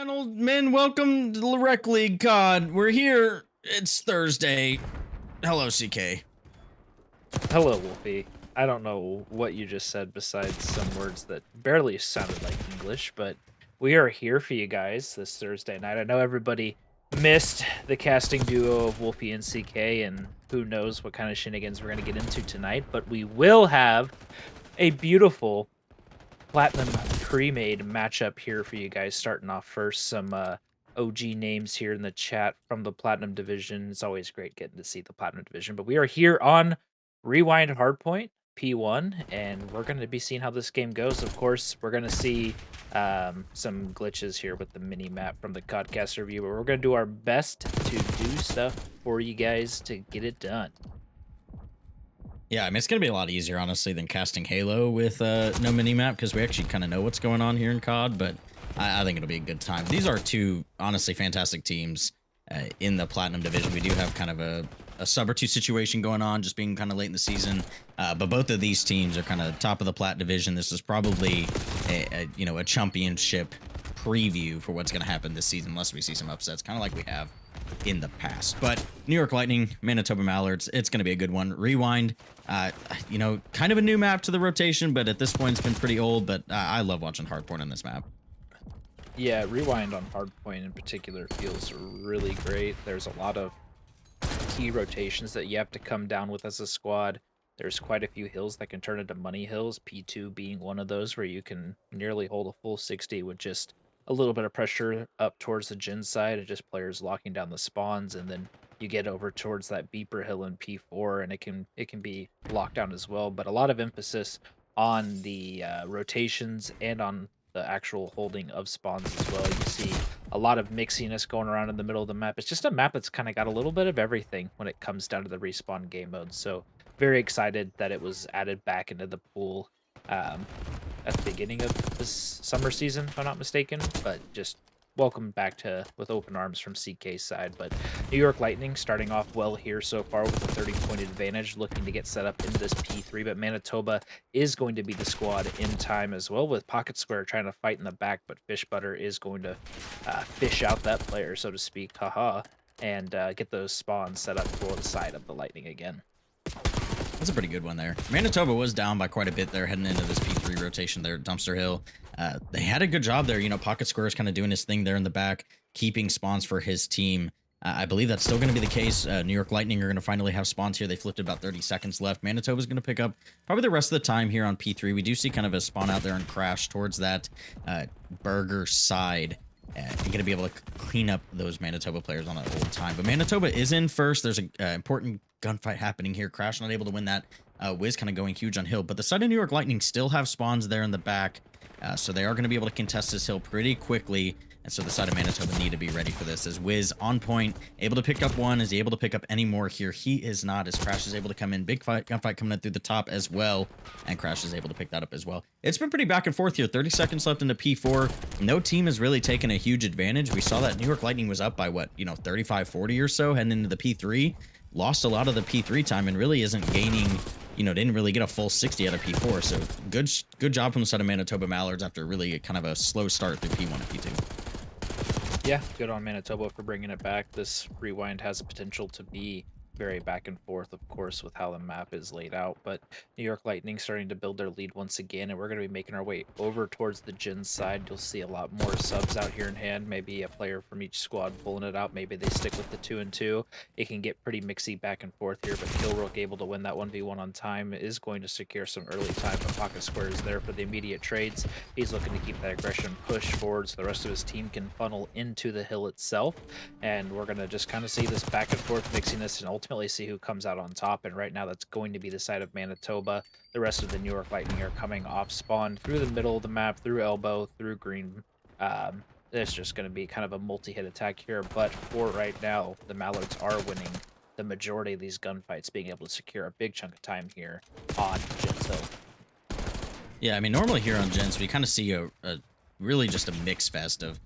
Men, welcome to the Rec League COD. We're here. It's Thursday. Hello, CK. Hello, Wolfie. I don't know what you just said besides some words that barely sounded like English, but we are here for you guys this Thursday night. I know everybody missed the casting duo of Wolfie and CK, and who knows what kind of shenanigans we're going to get into tonight, but we will have a beautiful Platinum Premade matchup here for you guys. Starting off first, some OG names here in the chat from the Platinum Division. It's always great getting to see the Platinum Division, but we are here on Rewind Hardpoint P1, and we're going to be seeing how this game goes. Of course, we're going to see some glitches here with the mini map from the Codcast review, but we're going to do our best to do stuff for you guys to get it done. Yeah, I mean, it's going to be a lot easier, honestly, than casting Halo with no minimap, because we actually kind of know what's going on here in COD, but I think it'll be a good time. These are two, honestly, fantastic teams in the Platinum Division. We do have kind of a sub or two situation going on, just being kind of late in the season, but both of these teams are kind of top of the Plat Division. This is probably a championship preview for what's going to happen this season, unless we see some upsets, kind of like we have in the past. But New York Lightning, Manitoba Mallards, it's going to be a good one. Rewind, kind of a new map to the rotation, but at this point it's been pretty old, but I love watching Hardpoint on this map. Yeah, Rewind on Hardpoint in particular feels really great. There's a lot of key rotations that you have to come down with as a squad. There's quite a few hills that can turn into money hills, P2 being one of those where you can nearly hold a full 60 with just a little bit of pressure up towards the Jin side and just players locking down the spawns, and then you get over towards that Beeper hill in P4 and it can be locked down as well. But a lot of emphasis on the rotations and on the actual holding of spawns as well. You see a lot of mixiness going around in the middle of the map. It's just a map that's kind of got a little bit of everything when it comes down to the respawn game mode. So very excited that it was added back into the pool at the beginning of this summer season, if I'm not mistaken. But just welcome back to with open arms from CK's side. But New York Lightning starting off well here so far with a 30-point advantage, looking to get set up into this P3. But Manitoba is going to be the squad in time as well, with Pocket Square trying to fight in the back, but Fish Butter is going to fish out that player, so to speak, haha, and get those spawns set up for the side of the Lightning again. That's a pretty good one there. Manitoba was down by quite a bit there heading into this P3 rotation there at Dumpster Hill. They had a good job there. Pocket Square is kind of doing his thing there in the back, keeping spawns for his team. I believe that's still going to be the case. New York Lightning are going to finally have spawns here. They flipped about 30 seconds left. Manitoba's going to pick up probably the rest of the time here on P3. We do see kind of a spawn out there and crash towards that burger side. You're going to be able to clean up those Manitoba players on that old time. But Manitoba is in first. There's an important gunfight happening here. Crash not able to win that. Wiz kind of going huge on hill. But the side of New York Lightning still have spawns there in the back. So they are going to be able to contest this hill pretty quickly. And so the side of Manitoba need to be ready for this. As Wiz on point, able to pick up one. Is he able to pick up any more here? He is not, as Crash is able to come in. Big fight, gunfight coming in through the top as well. And Crash is able to pick that up as well. It's been pretty back and forth here. 30 seconds left into P4. No team has really taken a huge advantage. We saw that New York Lightning was up by, 35-40 or so heading into the P3. Lost a lot of the P3 time and really isn't gaining, didn't really get a full 60 out of P4. So good job from the side of Manitoba Mallards after really kind of a slow start through P1 and P2. Yeah, good on Manitoba for bringing it back. This rewind has the potential to be very back and forth, of course, with how the map is laid out. But New York Lightning starting to build their lead once again, and we're going to be making our way over towards the Jin side. You'll see a lot more subs out here in hand. Maybe a player from each squad pulling it out. Maybe they stick with the 2-2. It can get pretty mixy back and forth here, but Killrook able to win that 1v1 on time is going to secure some early time. But Pocket Square is there for the immediate trades. He's looking to keep that aggression pushed forward so the rest of his team can funnel into the hill itself. And we're going to just kind of see this back and forth mixiness and ultimately see who comes out on top. And right now that's going to be the side of Manitoba. The rest of the New York Lightning are coming off spawn through the middle of the map, through elbow, through green. It's just going to be kind of a multi-hit attack here, but for right now the Mallards are winning the majority of these gunfights, being able to secure a big chunk of time here on Jins Hill. Yeah, I mean, normally here on Gens, we kind of see a really just a mix fest of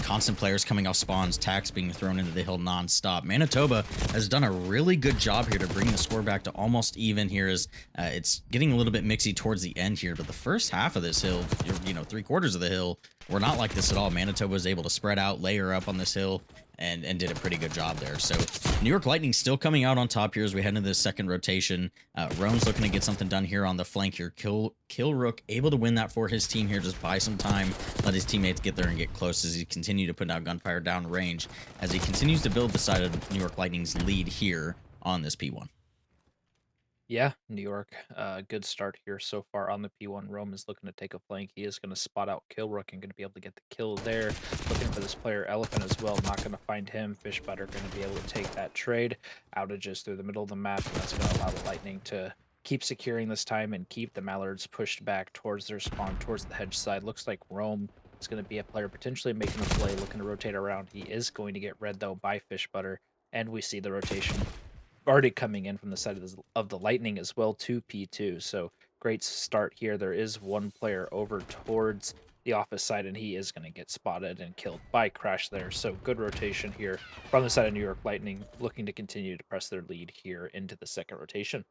constant players coming off spawns, tax being thrown into the hill non-stop. Manitoba has done a really good job here to bring the score back to almost even here, as it's getting a little bit mixy towards the end here. But the first half of this hill, 3/4 of the hill were not like this at all. Manitoba was able to spread out, layer up on this hill, and did a pretty good job there. So New York Lightning still coming out on top here as we head into this second rotation. Roan's looking to get something done here on the flank here. Rook able to win that for his team here. Just buy some time, let his teammates get there and get close as he continue to put out gunfire down range as he continues to build the side of New York Lightning's lead here on this P1. Yeah, New York, good start here so far on the P1. Rome is looking to take a flank. He is going to spot out Killrook and going to be able to get the kill there. Looking for this player Elephant as well. Not going to find him. Fishbutter going to be able to take that trade. Outages through the middle of the map, and that's going to allow the Lightning to keep securing this time and keep the Mallards pushed back towards their spawn, towards the hedge side. Looks like Rome is going to be a player potentially making a play, looking to rotate around. He is going to get red, though, by Fishbutter, and we see the rotation already coming in from the side of the Lightning as well to P2. So great start here. There is one player over towards the office side, and he is going to get spotted and killed by Crash there. So good rotation here from the side of New York Lightning, looking to continue to press their lead here into the second rotation.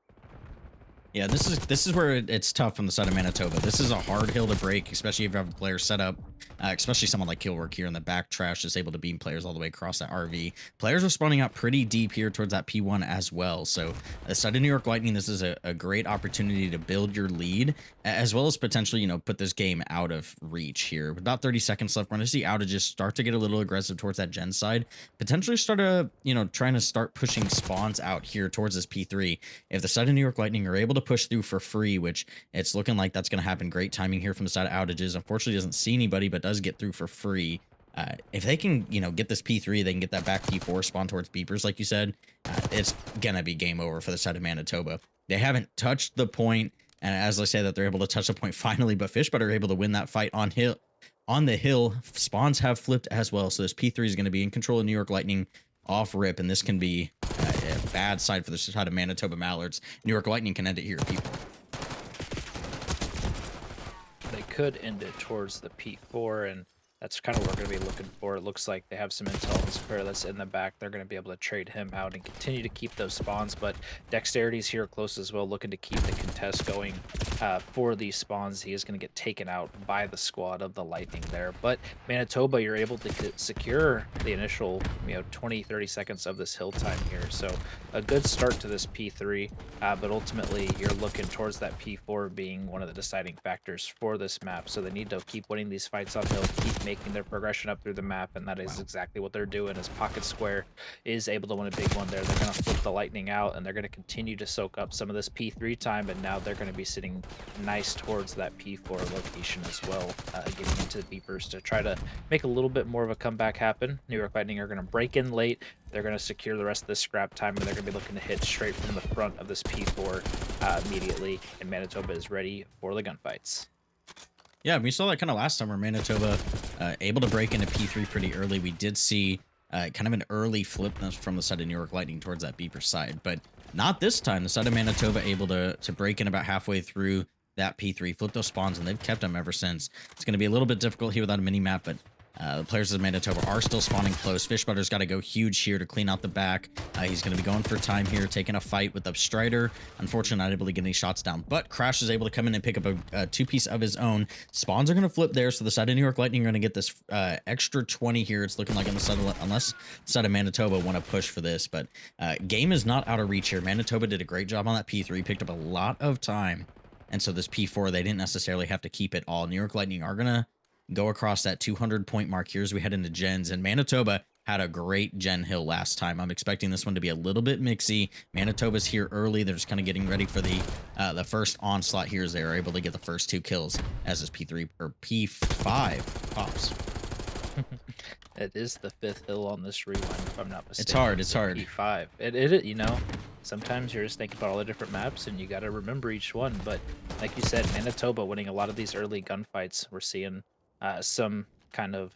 Yeah, this is where it's tough from the side of Manitoba. This is a hard hill to break, especially if you have a player set up, especially someone like Killwork here in the back. Trash is able to beam players all the way across that RV. Players are spawning out pretty deep here towards that P1 as well. So the side of New York Lightning, this is a great opportunity to build your lead, as well as potentially, put this game out of reach here. With about 30 seconds left, we're going to see outages start to get a little aggressive towards that gen side. Potentially start trying to start pushing spawns out here towards this P3. If the side of New York Lightning are able to push through for free, which it's looking like that's going to happen. Great timing here from the side of outages. Unfortunately, doesn't see anybody, but does get through for free. If they can, get this P3, they can get that back P4 spawn towards beepers, like you said. It's gonna be game over for the side of Manitoba. They haven't touched the point, and as I say that, they're able to touch the point finally. But Fishbutter are able to win that fight on the hill. Spawns have flipped as well, so this P3 is going to be in control of New York Lightning off rip, and this can be a bad side for the side of Manitoba Mallards. New York Lightning can end it here, people. They could end it towards the P4, and that's kind of what we're going to be looking for. It looks like they have some intel on this player that's in the back. They're going to be able to trade him out and continue to keep those spawns, but Dexterity's here close as well, looking to keep the contest going for these spawns. He is going to get taken out by the squad of the Lightning there, but Manitoba, you're able to secure the initial 20, 30 seconds of this hill time here. So a good start to this P3, but ultimately you're looking towards that P4 being one of the deciding factors for this map. So they need to keep winning these fights on hill, keep making their progression up through the map, and that is exactly what they're doing. As Pocket Square is able to win a big one there, they're going to flip the Lightning out, and they're going to continue to soak up some of this P3 time, and now they're going to be sitting nice towards that P4 location as well, getting into the beepers to try to make a little bit more of a comeback happen. New York Lightning are going to break in late. They're going to secure the rest of this scrap time, and they're going to be looking to hit straight from the front of this P4 immediately, and Manitoba is ready for the gunfights. Yeah, we saw that kind of last time where Manitoba able to break into P3 pretty early. We did see kind of an early flip from the side of New York Lightning towards that beeper side, but not this time. The side of Manitoba able to break in about halfway through that P3, flip those spawns, and they've kept them ever since. It's going to be a little bit difficult here without a mini map, but the players of Manitoba are still spawning close. Fishbutter's got to go huge here to clean out the back. He's going to be going for time here, taking a fight with Strider. Unfortunately, not able to get any shots down, but Crash is able to come in and pick up a two-piece of his own. Spawns are going to flip there, so the side of New York Lightning are going to get this extra 20 here. It's looking like on the side of, unless the side of Manitoba want to push for this, but game is not out of reach here. Manitoba did a great job on that P3, picked up a lot of time, and so this P4, they didn't necessarily have to keep it all. New York Lightning are going to go across that 200-point mark here as we head into gens, and Manitoba had a great gen hill last time. I'm expecting this one to be a little bit mixy. Manitoba's here early. They're just kind of getting ready for the first onslaught here as they are able to get the first two kills as this P3 or P5 pops. It is the fifth hill on this rewind, if I'm not mistaken. It's hard. It's hard. P5. It sometimes you're just thinking about all the different maps and you got to remember each one. But like you said, Manitoba winning a lot of these early gunfights. We're seeing some kind of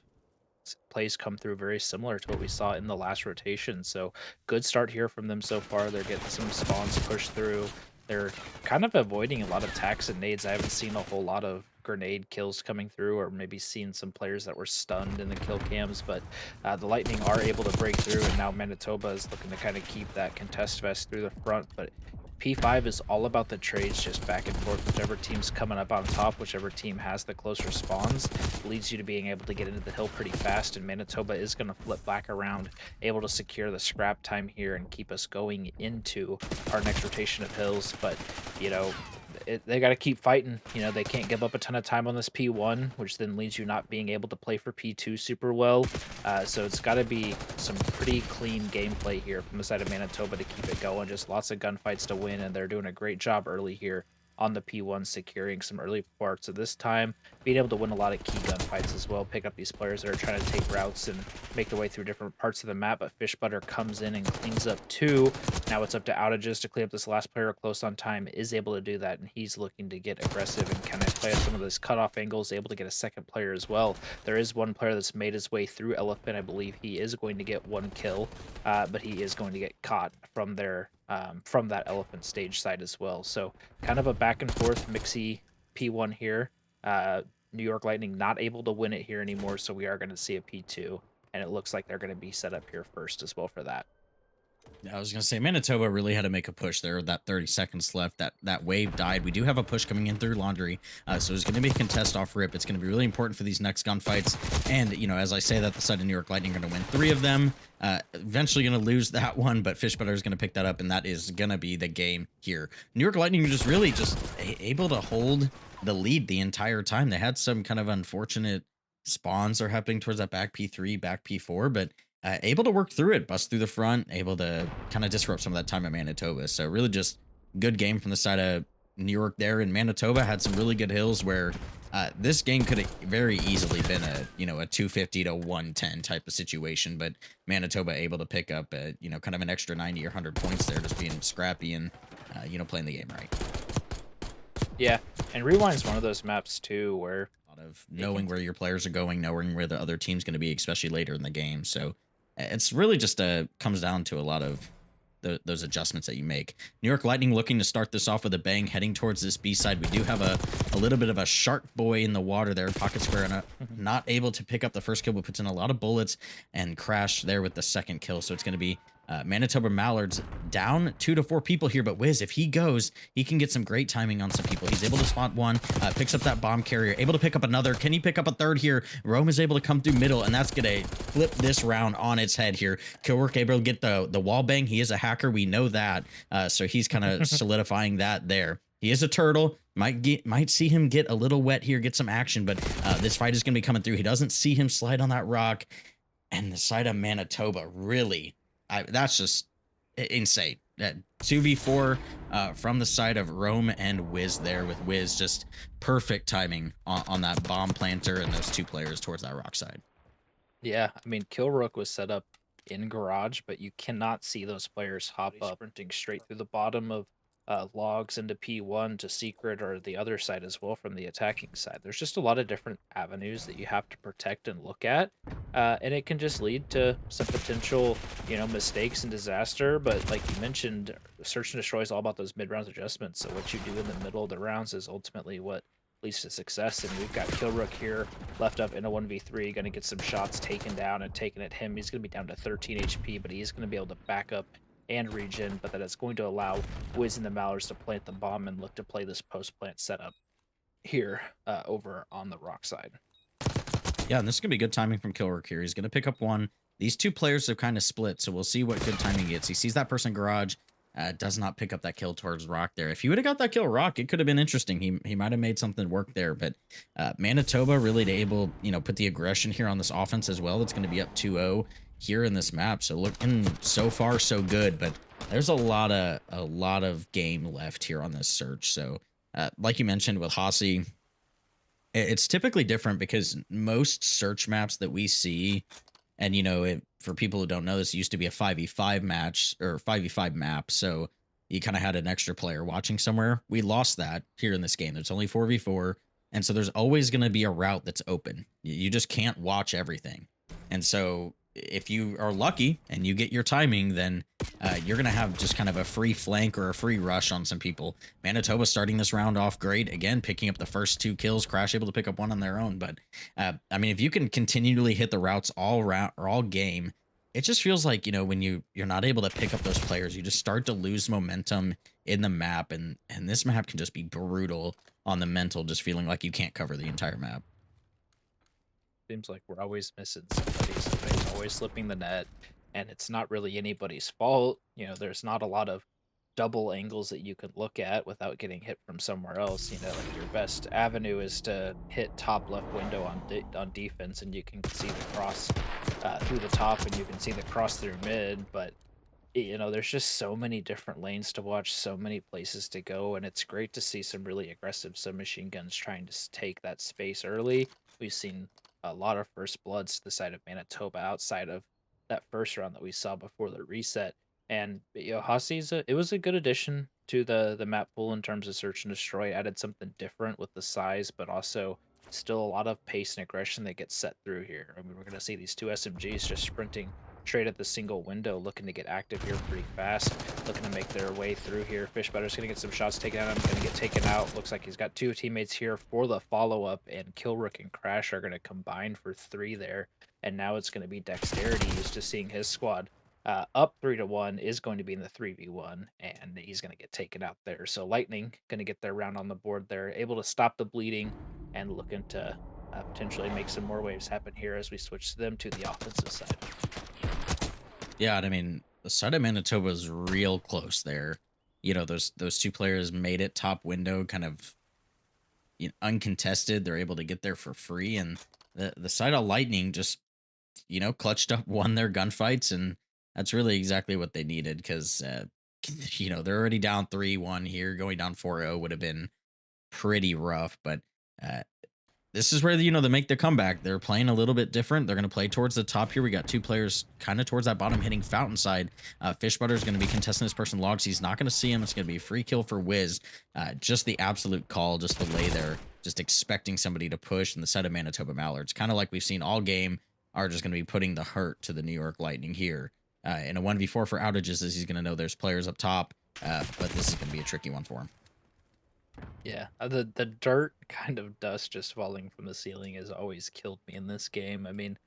plays come through very similar to what we saw in the last rotation. So good start here from them so far. They're getting some spawns pushed through. They're kind of avoiding a lot of attacks and nades. I haven't seen a whole lot of grenade kills coming through, or maybe seeing some players that were stunned in the kill cams. But the Lightning are able to break through, and now Manitoba is looking to kind of keep that contest fest through the front. But P5 is all about the trades, just back and forth. Whichever team's coming up on top, whichever team has the closer spawns, leads you to being able to get into the hill pretty fast. And Manitoba is going to flip back around, able to secure the scrap time here and keep us going into our next rotation of hills. But, you know, they got to keep fighting. You know, they can't give up a ton of time on this P1, which then leads you not being able to play for P2 super well. So it's got to be some pretty clean gameplay here from the side of Manitoba to keep it going. Just lots of gunfights to win, and they're doing a great job early here on the P1, securing some early parts of this time, being able to win a lot of key gunfights as well, pick up these players that are trying to take routes and make their way through different parts of the map. But Fish Butter comes in and cleans up two. Now it's up to Outages to clean up this last player close on time, is able to do that, and he's looking to get aggressive and kind of play at some of those cutoff angles, able to get a second player as well. There is one player that's made his way through Elephant. I believe he is going to get one kill, but he is going to get caught from their from that Elephant stage side as well. So kind of a back and forth mixy P1 here. New York Lightning not able to win it here anymore, so we are going to see a P2, and it looks like they're going to be set up here first as well for that. I was gonna say Manitoba really had to make a push there. That 30 seconds left. That wave died. We do have a push coming in through Laundry, so it's gonna be a contest off rip. It's gonna be really important for these next gunfights. And you know, as I say that, the side of New York Lightning are gonna win 3 of them. Eventually gonna lose that one, but Fish Butter is gonna pick that up, and that is gonna be the game here. New York Lightning are just really just able to hold the lead the entire time. They had some kind of unfortunate spawns are happening towards that back P3, back P4, but able to work through it, bust through the front, able to kind of disrupt some of that time at Manitoba. So really just good game from the side of New York there. And Manitoba had some really good hills where this game could have very easily been a, you know, a 250 to 110 type of situation. But Manitoba able to pick up, you know, kind of an extra 90 or 100 points there, just being scrappy and, you know, playing the game right. Yeah, and Rewind's one of those maps too where Of knowing where your players are going, knowing where the other team's going to be, especially later in the game. So it's really just comes down to a lot of those adjustments that you make. New York Lightning looking to start this off with a bang, heading towards this B side. We do have a little bit of a shark boy in the water there, Pocket Square, and not able to pick up the first kill, but puts in a lot of bullets and crash there with the second kill. So it's going to be Manitoba Mallards down 2 to 4 people here, but Wiz, if he goes, he can get some great timing on some people. He's able to spot one, picks up that bomb carrier, able to pick up another. Can he pick up a third here? Rome is able to come through middle, and that's gonna flip this round on its head here. Killwork able to get the wall bang. He is a hacker, we know that, so he's kind of solidifying that there. He is a turtle. Might see him get a little wet here, get some action, but this fight is gonna be coming through. He doesn't see him slide on that rock, and the side of Manitoba really. That's just insane. 2v4 from the side of Rome and Wiz there, with Wiz just perfect timing on that bomb planter and those 2 players towards that rock side. Yeah, I mean, Killrook was set up in garage, but you cannot see those players hop up, sprinting straight through the bottom of logs into P1 to secret, or the other side as well from the attacking side. There's just a lot of different avenues that you have to protect and look at, and it can just lead to some potential, you know, mistakes and disaster. But like you mentioned, search and destroy is all about those mid-rounds adjustments. So what you do in the middle of the rounds is ultimately what leads to success. And we've got Killrook here left up in a 1v3, going to get some shots taken down and taken at him. He's going to be down to 13 HP, but he's going to be able to back up and regen, but that it's going to allow Wiz and the Mallards to plant the bomb and look to play this post-plant setup here over on the rock side. Yeah, and this is going to be good timing from Killwork here. He's going to pick up one. These 2 players have kind of split, so we'll see what good timing he gets. He sees that person garage, does not pick up that kill towards rock there. If he would have got that kill rock, it could have been interesting. He might have made something work there, but Manitoba really able, you know, put the aggression here on this offense as well. It's going to be up 2-0 here in this map, so looking so far so good, but there's a lot of game left here on this search. So like you mentioned with Hossie, it's typically different because most search maps that we see, and you know, for people who don't know, this used to be a 5v5 match or 5v5 map, so you kind of had an extra player watching somewhere. We lost that here in this game. It's only 4v4, and so there's always going to be a route that's open. You just can't watch everything. And so if you are lucky and you get your timing, then you're going to have just kind of a free flank or a free rush on some people. Manitoba starting this round off great. Again, picking up the first 2 kills, Crash able to pick up one on their own. But I mean, if you can continually hit the routes all round or all game, it just feels like, when you're not able to pick up those players, you just start to lose momentum in the map. And this map can just be brutal on the mental, just feeling like you can't cover the entire map. Seems like we're always missing somebody. Somebody's always slipping the net, and it's not really anybody's fault. There's not a lot of double angles that you can look at without getting hit from somewhere else. Like your best avenue is to hit top left window on defense, and you can see the cross through the top, and you can see the cross through mid. But there's just so many different lanes to watch, so many places to go, and it's great to see some really aggressive submachine guns trying to take that space early. We've seen a lot of first bloods to the side of Manitoba outside of that first round that we saw before the reset. And it was a good addition to the map pool in terms of search and destroy. Added something different with the size, but also still a lot of pace and aggression that gets set through here. I mean, we're going to see these 2 SMGs just sprinting straight at the single window, looking to get active here pretty fast, looking to make their way through here. Fishbutter's going to get some shots taken out. I'm going to get taken out. Looks like he's got 2 teammates here for the follow-up, and Killrook and Crash are going to combine for 3 there. And now it's going to be Dexterity, used to seeing his squad up 3-1, is going to be in the 3v1, and he's going to get taken out there. So Lightning going to get their round on the board there, able to stop the bleeding and looking to potentially make some more waves happen here as we switch them to the offensive side. Yeah, and I mean, the side of Manitoba is real close there. Those 2 players made it top window, kind of uncontested. They're able to get there for free, and the side of Lightning just clutched up, won their gunfights, and that's really exactly what they needed because they're already down 3-1 here. Going down 4-0 would have been pretty rough, but uh, this is where they make their comeback. They're playing a little bit different. They're going to play towards the top here. We got 2 players kind of towards that bottom hitting Fountain side. Fishbutter is going to be contesting this person logs. He's not going to see him. It's going to be a free kill for Wiz. Just the absolute call, just the lay there, just expecting somebody to push. And the side of Manitoba Mallards, kind of like we've seen all game, are just going to be putting the hurt to the New York Lightning here. In a 1v4 for outages, as he's going to know there's players up top, but this is going to be a tricky one for him. Yeah, the dirt kind of dust just falling from the ceiling has always killed me in this game. I mean,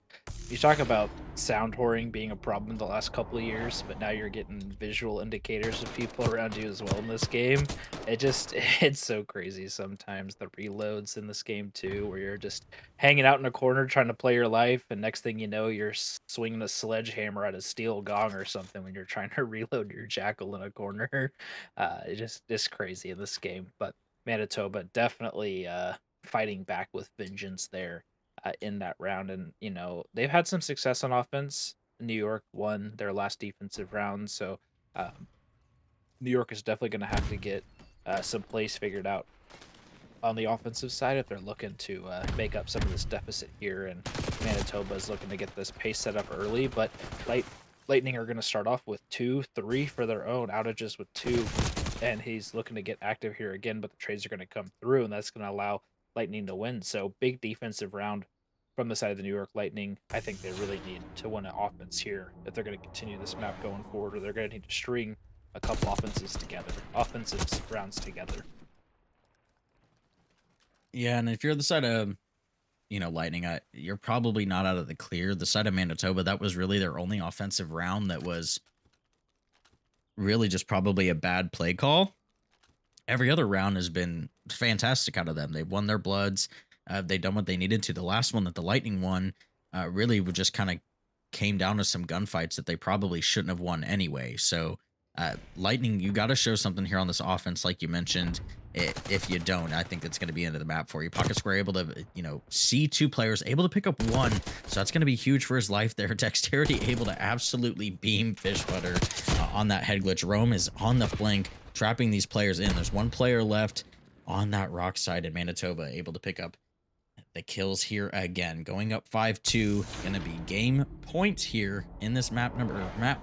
you talk about sound whoring being a problem the last couple of years, but now you're getting visual indicators of people around you as well in this game. It's so crazy sometimes, the reloads in this game too, where you're just hanging out in a corner trying to play your life, and next thing you know, you're swinging a sledgehammer at a steel gong or something when you're trying to reload your jackal in a corner. It's crazy in this game, but Manitoba definitely fighting back with vengeance there in that round. And, they've had some success on offense. New York won their last defensive round. So um, New York is definitely going to have to get some plays figured out on the offensive side if they're looking to make up some of this deficit here. And Manitoba is looking to get this pace set up early. But Lightning are going to start off with 2, 3 for their own, outages with 2. And he's looking to get active here again, but the trades are going to come through, and that's going to allow Lightning to win. So big defensive round from the side of the New York Lightning. I think they really need to win an offense here if they're going to continue this map going forward, or they're going to need to string a couple offensive rounds together. Yeah, and if you're the side of Lightning, you're probably not out of the clear. The side of Manitoba, that was really their only offensive round that was really just probably a bad play call. Every other round has been fantastic out of them. They've won their bloods. They've done what they needed to. The last one that the Lightning won really would just kind of came down to some gunfights that they probably shouldn't have won anyway. So, Lightning, you got to show something here on this offense, like you mentioned. If you don't, I think it's going to be into the map for you. Pocket Square able to, see 2 players, able to pick up 1. So that's going to be huge for his life there. Dexterity able to absolutely beam Fishbutter on that head glitch. Rome is on the flank, trapping these players in. There's 1 player left on that rock side, and Manitoba able to pick up the kills here again. Going up 5-2. Going to be game point here in this map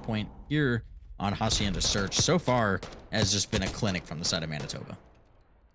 point here on Hacienda Search. So far has just been a clinic from the side of Manitoba.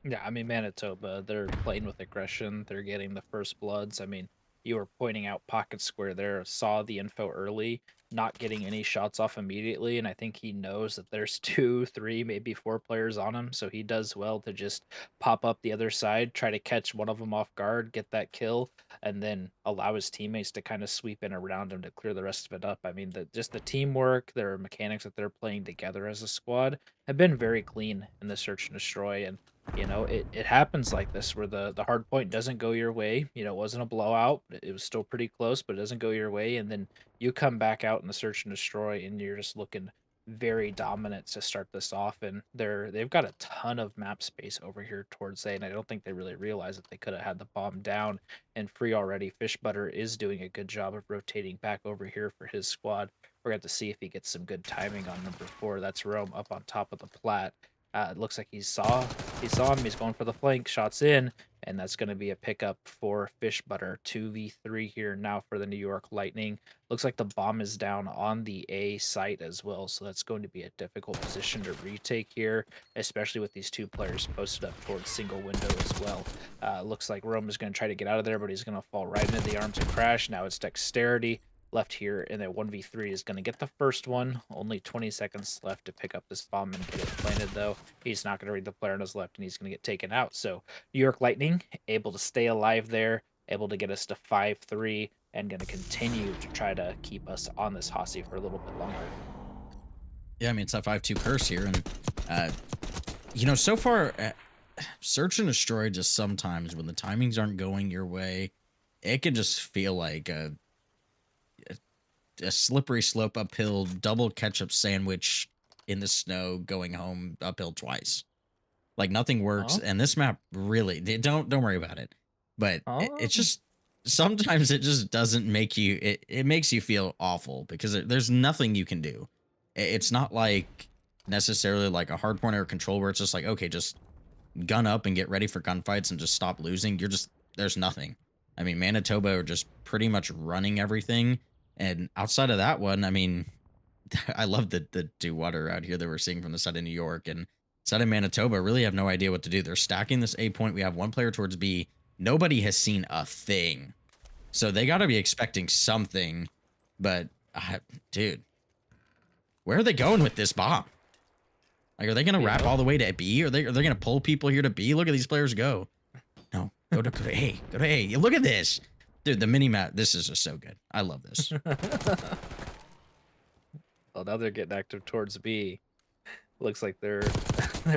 Yeah, I mean, Manitoba, they're playing with aggression. They're getting the first bloods. I mean, you were pointing out Pocket Square there, saw the info early, not getting any shots off immediately, and I think he knows that there's 2, 3, maybe 4 players on him, so he does well to just pop up the other side, try to catch one of them off guard, get that kill, and then allow his teammates to kind of sweep in around him to clear the rest of it up. I mean, just the teamwork, their mechanics that they're playing together as a squad have been very clean in the search and destroy. And it happens like this where the hard point doesn't go your way. It wasn't a blowout. It was still pretty close, but it doesn't go your way. And then you come back out in the search and destroy, and you're just looking very dominant to start this off. And they've got a ton of map space over here towards A, and I don't think they really realize that they could have had the bomb down and free already. Fish Butter is doing a good job of rotating back over here for his squad. We're going to have to see if he gets some good timing on number 4. That's Rome up on top of the plat. It looks like he saw him. He's going for the flank. Shots in, and that's going to be a pickup for Fish Butter. 2v3 here now for the New York Lightning. Looks like the bomb is down on the A site as well, so that's going to be a difficult position to retake here, especially with these 2 players posted up towards single window as well. Looks like Rome is going to try to get out of there, but he's going to fall right into the arms of Crash. Now it's Dexterity left here, and then 1v3 is going to get the first one. Only 20 seconds left to pick up this bomb and get it planted, though. He's not going to read the player on his left, and he's going to get taken out. So New York Lightning able to stay alive there, able to get us to 5-3, and going to continue to try to keep us on this Hossie for a little bit longer. Yeah, I mean, it's that 5-2 curse here. And, so far, Search and Destroy, just sometimes when the timings aren't going your way, it can just feel like a slippery slope uphill, double ketchup sandwich in the snow going home uphill twice. Like nothing works. Huh? And this map really, don't worry about it. But it's Oh. just, sometimes it just doesn't make you, it makes you feel awful because there's nothing you can do. It's not like necessarily like a hard point or control where it's just like, okay, just gun up and get ready for gunfights and just stop losing. There's nothing. I mean, Manitoba are just pretty much running everything. And outside of that one, I mean, I love the do water out here that we're seeing from the side of New York and side of Manitoba really have no idea what to do. They're stacking this A point. We have 1 player towards B. Nobody has seen a thing. So they got to be expecting something. But, dude, where are they going with this bomb? Like, are they going to wrap all the way to B? Are they going to pull people here to B? Look at these players go. No, go to A. Go to A. Look at this. Dude, the mini map, this is just so good. I love this. Well, now they're getting active towards B. Looks like they're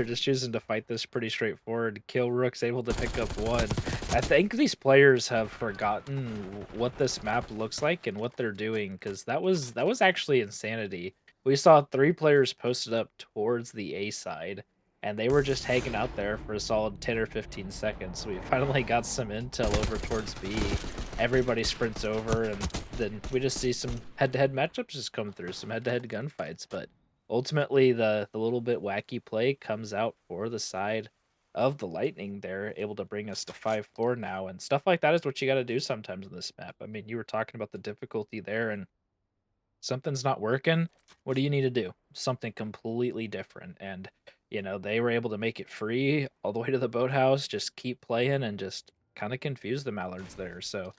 just choosing to fight this pretty straightforward. Kill Rook's able to pick up 1. I think these players have forgotten what this map looks like and what they're doing, because that was actually insanity. We saw 3 players posted up towards the A side, and they were just hanging out there for a solid 10 or 15 seconds. We finally got some intel over towards B. Everybody sprints over, and then we just see some head-to-head matchups just come through, some head-to-head gunfights. But ultimately, the little bit wacky play comes out for the side of the Lightning. They're able to bring us to 5-4 now, and stuff like that is what you got to do sometimes in this map. I mean, you were talking about the difficulty there, and something's not working. What do you need to do? Something completely different. And they were able to make it free all the way to the boathouse, just keep playing and just kind of confuse the Mallards there. So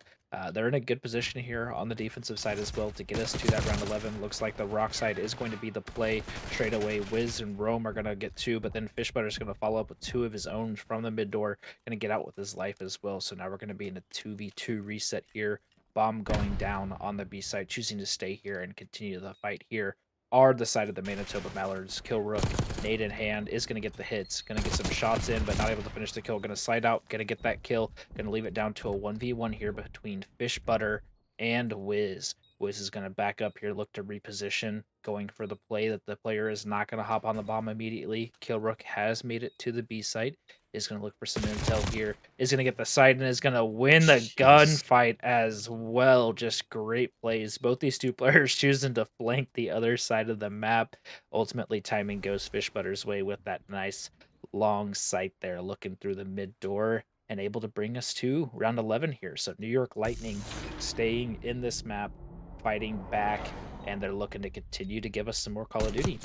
they're in a good position here on the defensive side as well to get us to that round 11. Looks like the rock side is going to be the play straight away. Wiz and Rome are going to get 2, but then Fishbutter's going to follow up with 2 of his own from the mid door, going to get out with his life as well. So now we're going to be in a 2v2 reset here. Bomb going down on the B side, choosing to stay here and continue the fight here are the side of the Manitoba Mallards. Kill Rook, nade in hand, is going to get the hits, going to get some shots in, but not able to finish the kill. Going to slide out, going to get that kill, going to leave it down to a 1v1 here between Fish Butter and Wiz. Wiz is going to back up here, look to reposition, going for the play that the player is not going to hop on the bomb immediately. Kill Rook has made it to the B site, is going to look for some intel here, is going to get the side, and is going to win the gunfight as well. Just great plays. Both these 2 players choosing to flank the other side of the map. Ultimately, timing goes Fishbutter's way with that nice long sight there, looking through the mid door and able to bring us to round 11 here. So New York Lightning staying in this map, fighting back, and they're looking to continue to give us some more Call of Duty.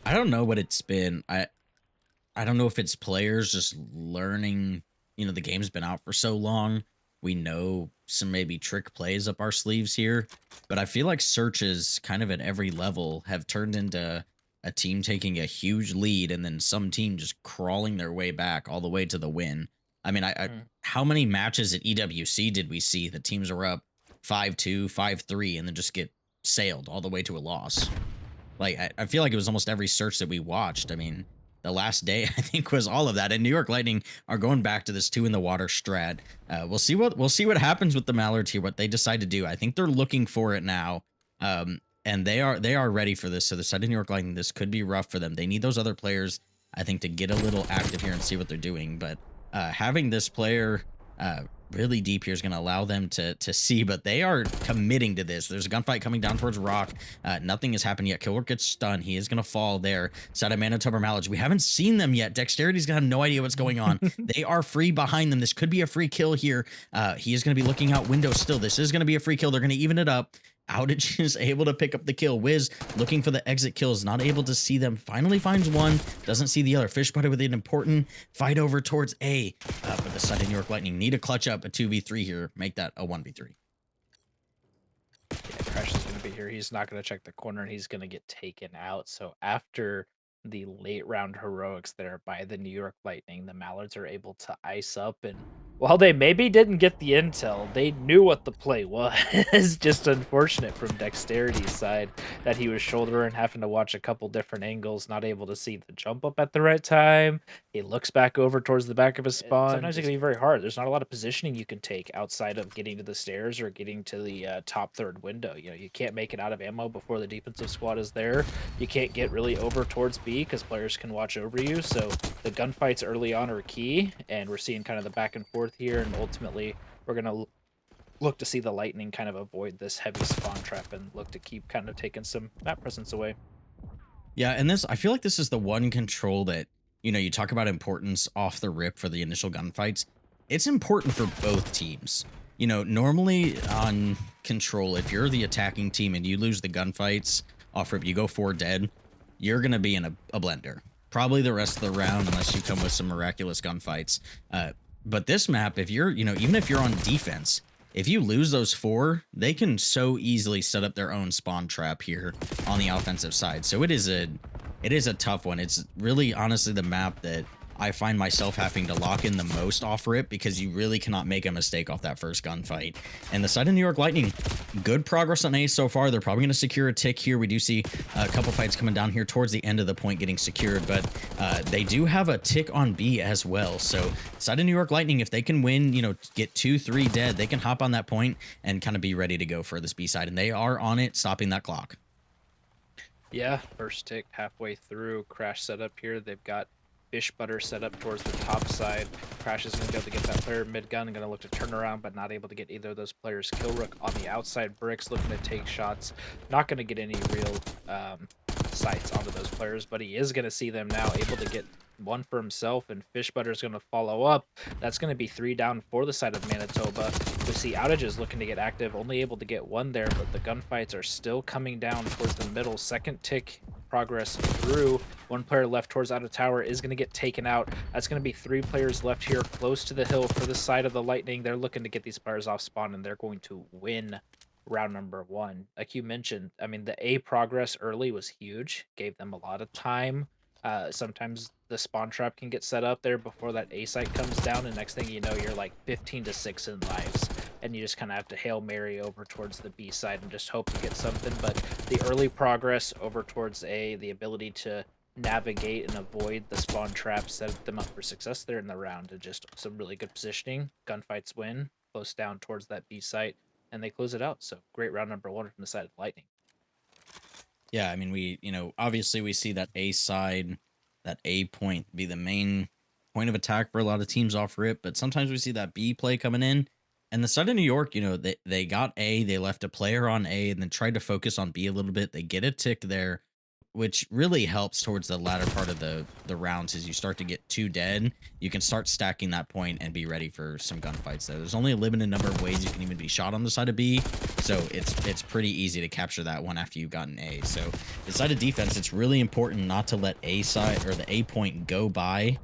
I don't know what it's been. I don't know if it's players just learning, the game's been out for so long We know some maybe trick plays up our sleeves here, but I feel like searches kind of at every level have turned into a team taking a huge lead and then some team just crawling their way back all the way to the win. I mean, I Mm. how many matches at EWC did we see the teams are up 5-2, 5-3, and then just get sailed all the way to a loss? Like, I feel like it was almost every search that we watched. I mean, the last day I think was all of that. And New York Lightning are going back to this two in the water strat. We'll see what happens with the Mallards here. What they decide to do. I think they're looking for it now, and they are ready for this. So the side of New York Lightning, this could be rough for them. They need those other players, I think, to get a little active here and see what they're doing. But having this player really deep here is going to allow them to see, but they are committing to this. There's a gunfight coming down towards Rock. Nothing has happened yet. Killwork gets stunned. He is going to fall there. Side of Manitoba Mallards. We haven't seen them yet. Dexterity's going to have no idea what's going on. They are free behind them. This could be a free kill here. He is going to be looking out windows still. This is going to be a free kill. They're going to even it up. Outage is able to pick up the kill. Wiz looking for the exit kills, not able to see them. Finally finds one, doesn't see the other. Fish Butter with an important fight over towards A. But the side of New York Lightning need to clutch up a 2v3 here, make that a 1v3. Yeah, Crash is going to be here. He's not going to check the corner, and he's going to get taken out. So after the late round heroics there by the New York Lightning, the Mallards are able to ice up. And while they maybe didn't get the intel, they knew what the play was. Just unfortunate from Dexterity's side that he was shouldering, having to watch a couple different angles, not able to see the jump up at the right time. He looks back over towards the back of his spawn. Sometimes it can be very hard. There's not a lot of positioning you can take outside of getting to the stairs or getting to the top third window. You know, you can't make it out of ammo before the defensive squad is there. You can't get really over towards B because players can watch over you. So the gunfights early on are key, and we're seeing kind of the back and forth here. And ultimately, we're gonna look to see the Lightning kind of avoid this heavy spawn trap and look to keep kind of taking some map presence away. Yeah, and I feel like this is the one control that, you talk about importance off the rip for the initial gunfights. It's important for both teams. Normally on control, if you're the attacking team and you lose the gunfights off rip, you go 4 dead, you're going to be in a blender. Probably the rest of the round, unless you come with some miraculous gunfights. But this map, if you're, even if you're on defense, if you lose those 4, they can so easily set up their own spawn trap here on the offensive side. So it is a tough one. It's really honestly the map that I find myself having to lock in the most off rip because you really cannot make a mistake off that first gunfight. And the side of New York Lightning, good progress on A so far. They're probably going to secure a tick here. We do see a couple fights coming down here towards the end of the point getting secured, but they do have a tick on B as well. So side of New York Lightning, if they can win, get 2-3 dead, they can hop on that point and kind of be ready to go for this B side. And they are on it, stopping that clock. Yeah, first tick halfway through. Crash setup here. They've got Fish Butter set up towards the top side. Crash is going to be able to get that player mid-gun. Going to look to turn around, but not able to get either of those players. Killrook on the outside bricks, looking to take shots. Not going to get any real sights onto those players, but he is going to see them now, able to get one for himself, and Fish Butter is going to follow up. That's going to be 3 down for the side of Manitoba. We see Outages looking to get active, only able to get 1 there, but the gunfights are still coming down towards the middle. Second tick progress through. 1 player left towards Outer Tower is going to get taken out. That's going to be 3 players left here close to the hill for the side of the Lightning. They're looking to get these players off spawn, and they're going to win round number 1. Like you mentioned, I mean, the A progress early was huge, gave them a lot of time. Sometimes the spawn trap can get set up there before that A site comes down, and next thing you know, you're like 15-6 in lives, and you just kind of have to Hail Mary over towards the B side and just hope to get something. But the early progress over towards A, the ability to navigate and avoid the spawn trap, set them up for success there in the round, and just some really good positioning. Gunfights win, close down towards that B site, and they close it out. So great round number 1 from the side of Lightning. Yeah, I mean, obviously we see that A side, that A point be the main point of attack for a lot of teams off rip, but sometimes we see that B play coming in. And the side of New York, they got A, they left a player on A and then tried to focus on B a little bit. They get a tick there, which really helps towards the latter part of the rounds as you start to get 2 dead. You can start stacking that point and be ready for some gunfights there. There's only a limited number of ways you can even be shot on the side of B, so it's pretty easy to capture that one after you've gotten A. So the side of defense, it's really important not to let A side or the A point go by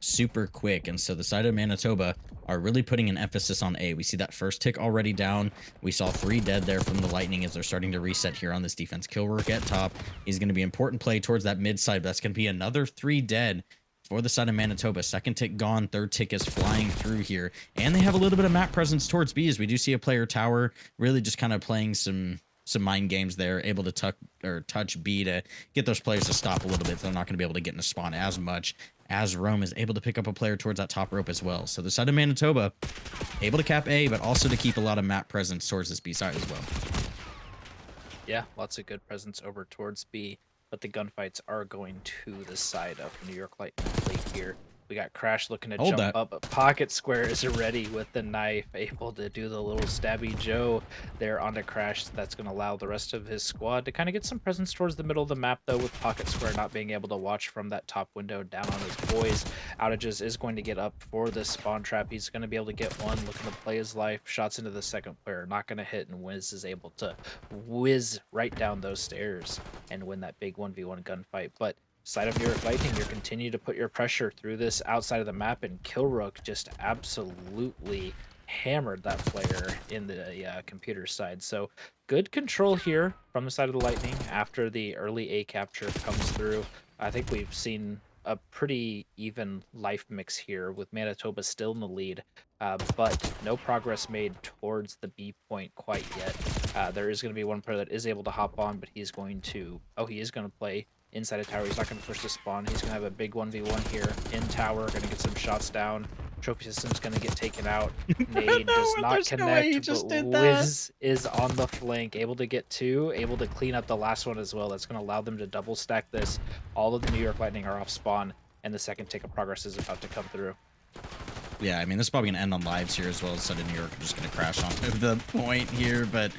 super quick. And so the side of Manitoba are really putting an emphasis on A. We see that first tick already down. We saw 3 dead there from the Lightning as they're starting to reset here on this defense. Killrook at top is going to be important play towards that mid side. But that's going to be another 3 dead for the side of Manitoba. Second tick gone, third tick is flying through here. And they have a little bit of map presence towards B as we do see a player tower really just kind of playing some mind games there, able to touch B to get those players to stop a little bit. So they're not going to be able to get in a spawn as much, as Rome is able to pick up a player towards that top rope as well. So the side of Manitoba able to cap A, but also to keep a lot of map presence towards this B side as well. Yeah, lots of good presence over towards B, but the gunfights are going to the side of New York Lightning Fleet here. We got Crash looking to jump up, but Pocket Square is ready with the knife, able to do the little stabby Joe there onto Crash. That's going to allow the rest of his squad to kind of get some presence towards the middle of the map, though, with Pocket Square not being able to watch from that top window down on his boys. Outages is going to get up for this spawn trap. He's going to be able to get one, looking to play his life. Shots into the second player, not going to hit, and Wiz is able to whiz right down those stairs and win that big 1v1 gunfight. But side of New York Lightning, you're continue to put your pressure through this outside of the map, and Killrook just absolutely hammered that player in the computer side. So good control here from the side of the Lightning after the early A capture comes through. I think we've seen a pretty even life mix here with Manitoba still in the lead, but no progress made towards the B point quite yet. There is going to be one player that is able to hop on, but he's going to, he is going to play inside a tower. He's not going to push the spawn. He's going to have a big 1v1 here in tower. Going to get some shots down. Trophy system's going to get taken out. Nade does not connect, but Wiz is on the flank, able to get 2, able to clean up the last one as well. That's going to allow them to double stack this. All of the New York Lightning are off spawn, and the second tick of progress is about to come through. Yeah, I mean, this is probably going to end on lives here as well. Instead of New York just going to crash onto the point here. But,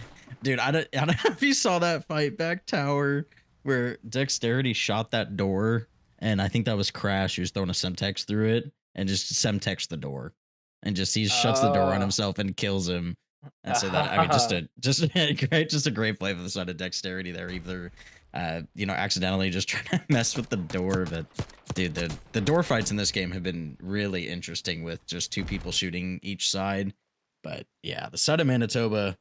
dude, I don't know if you saw that fight back tower where Dexterity shot that door, and I think that was Crash who's throwing a Semtex through it and just Semtex the door, and he shuts the door on himself and kills him. And so that, I mean, just a great play for the side of Dexterity there. Either accidentally just trying to mess with the door, but dude, the door fights in this game have been really interesting with just 2 people shooting each side. But yeah, the side of Manitoba,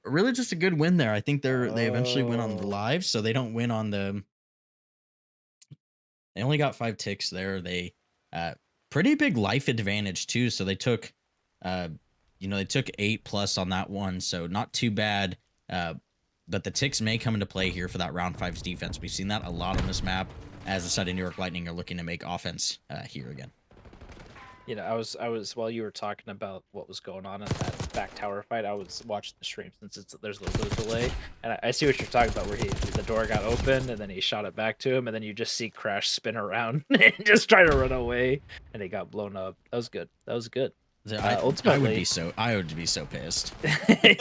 really just a good win there. I think they eventually win on the live, so they don't win on the. They only got 5 ticks there. They pretty big life advantage too. So they took they took 8+ on that one, so not too bad. But the ticks may come into play here for that round 5's defense. We've seen that a lot on this map as the side of New York Lightning are looking to make offense here again. You know, I was while you were talking about what was going on in that back tower fight, I was watching the stream since there's a little bit of delay, and I see what you're talking about, where the door got open and then he shot it back to him, and then you just see Crash spin around and just try to run away, and he got blown up. That was good. That was good. Ultimately, I would be so pissed.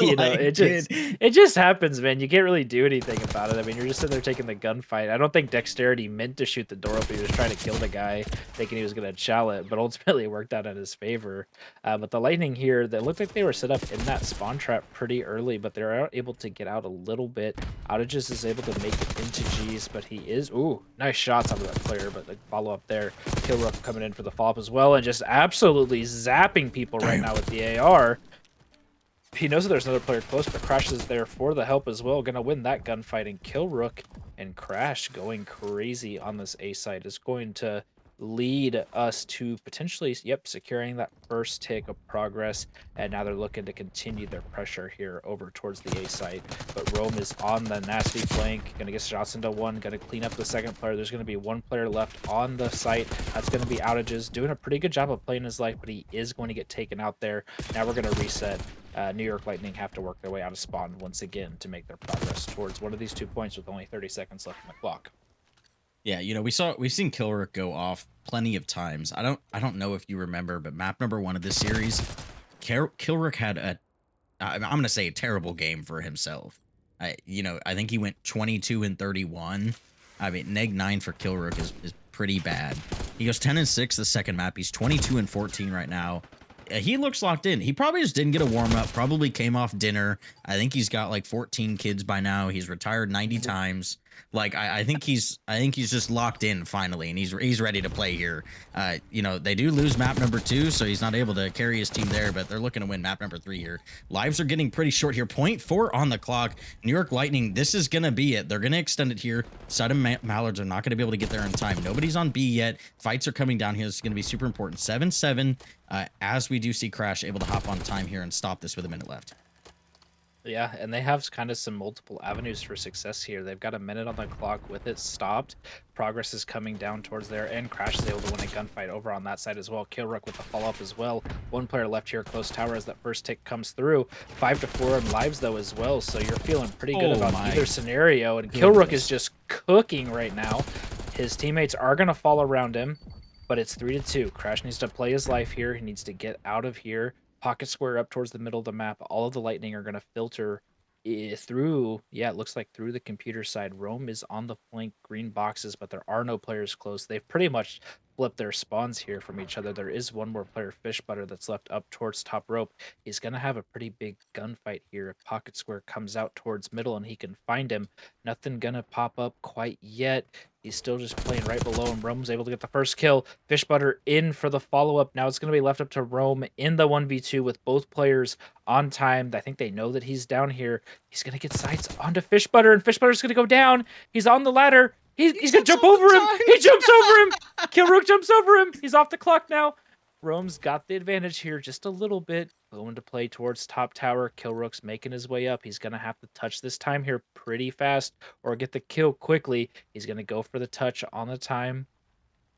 You know, it just happens, man. You can't really do anything about it. I mean, you're just sitting there taking the gunfight. I don't think Dexterity meant to shoot the door open. He was trying to kill the guy, thinking he was going to chow it, but ultimately it worked out in his favor. But the Lightning here, they looked like they were set up in that spawn trap pretty early, but they're able to get out a little bit. Outages is able to make it into G's, but he is, nice shots out of that player, but the follow-up there. Killrook coming in for the follow-up as well, and just absolutely zapping people right now with the AR. He knows that there's another player close, but Crash is there for the help as well. Gonna win that gunfight, and Killrook and Crash going crazy on this A side is going to lead us to potentially, securing that first tick of progress. And now they're looking to continue their pressure here over towards the A side. But Rome is on the nasty flank, gonna get shots into one, gonna clean up the second player. There's gonna be 1 player left on the site. That's gonna be Outages, doing a pretty good job of playing his life, but he is going to get taken out there. Now we're gonna reset. New York Lightning have to work their way out of spawn once again to make their progress towards one of these 2 points with only 30 seconds left on the clock. Yeah, we've seen Killrook go off plenty of times. I don't know if you remember, but map number 1 of this series, Killrook had I'm gonna say a terrible game for himself. I think he went 22 and 31. I mean, neg 9 for Killrook is pretty bad. He goes 10 and 6 the second map. He's 22 and 14 right now. He looks locked in. He probably just didn't get a warm up. Probably came off dinner. I think he's got like 14 kids by now. He's retired 90 times. Like I think he's just locked in finally, and he's ready to play here. You know, they do lose map number 2, so he's not able to carry his team there, but they're looking to win map number 3 here. Lives are getting pretty short here. 0.4 on the clock. New York Lightning, this is gonna be it. They're gonna extend it here. Side of Mallards are not gonna be able to get there in time. Nobody's on B yet. Fights are coming down here. This is gonna be super important. 7-7. As we do see Crash able to hop on time here and stop this with a minute left. Yeah, and they have kind of some multiple avenues for success here. They've got a minute on the clock with it stopped. Progress is coming down towards there, and Crash is able to win a gunfight over on that side as well. Killrook with the follow-up as well. One player left here close tower as that first tick comes through. 5-4 in lives, though, as well, so you're feeling pretty good about either scenario, and Killrook is just cooking right now. His teammates are going to fall around him, but it's 3-2. Crash needs to play his life here. He needs to get out of here. Pocket square up towards the middle of the map. All of the lightning are going to filter through. Yeah, it looks like through the computer side. Rome is on the flank, green boxes, but there are no players close. They've pretty much flipped their spawns here from each other. There is one more player, Fish Butter, that's left up towards top rope. He's going to have a pretty big gunfight here if Pocket Square comes out towards middle and he can find him. Nothing going to pop up quite yet. He's still just playing right below him. Rome's able to get the first kill. Fish Butter in for the follow-up. Now it's going to be left up to Rome in the 1v2 with both players on time. I think they know that he's down here. He's going to get sights onto Fish Butter, and Fish Butter's going to go down. He's on the ladder. He's going to jump over him. He jumps over him. Killrook jumps over him. He's off the clock now. Rome's got the advantage here just a little bit. Going to play towards top tower. Killrook's making his way up. He's going to have to touch this time here pretty fast or get the kill quickly. He's going to go for the touch on the time.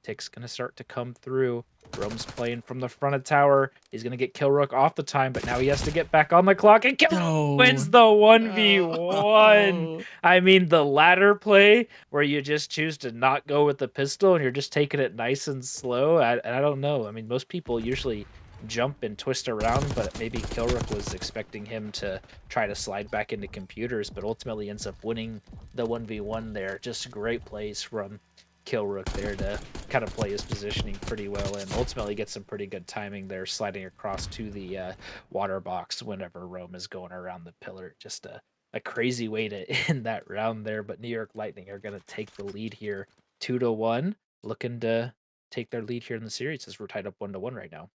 Tick's going to start to come through. Rome's playing from the front of tower. He's going to get Killrook off the time, but now he has to get back on the clock, and Killrook wins the 1v1. I mean, the ladder play where you just choose to not go with the pistol and you're just taking it nice and slow. I don't know. I mean, most people usually jump and twist around, but maybe Killrook was expecting him to try to slide back into computers, but ultimately ends up winning the 1v1 there. Just great plays from Killrook there to kind of play his positioning pretty well and ultimately get some pretty good timing there, sliding across to the water box whenever Rome is going around the pillar. Just a crazy way to end that round there, but New York Lightning are going to take the lead here 2-1, looking to take their lead here in the series as we're tied up 1-1 right now.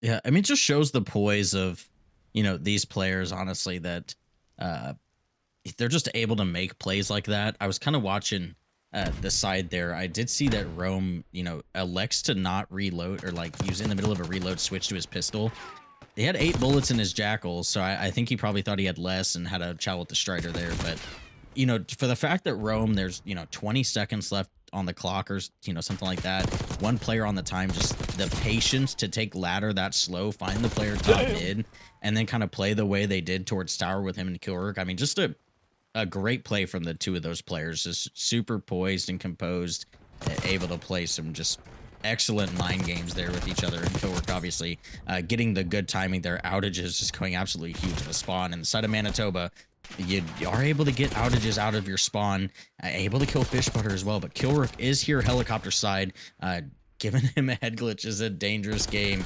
Yeah, I mean, it just shows the poise of, you know, these players, honestly, that they're just able to make plays like that. I was kind of watching the side there. I did see that Rome, you know, elects to not reload, or like use in the middle of a reload, switch to his pistol. He had 8 bullets in his Jackal, so I think he probably thought he had less and had a chow with the Strider there. But, you know, for the fact that Rome, there's, you know, 20 seconds left on the clock or, you know, something like that. One player on the time, just the patience to take ladder that slow, find the player top mid, and then kind of play the way they did towards tower with him and Killrook. I mean, just a great play from the two of those players. Just super poised and composed, able to play some just excellent mind games there with each other. And Killrook obviously getting the good timing there. Outages just going absolutely huge in the spawn. And the side of Manitoba, you are able to get outages out of your spawn, able to kill Fish Butter as well. But Killrook is here helicopter side. Giving him a head glitch is a dangerous game.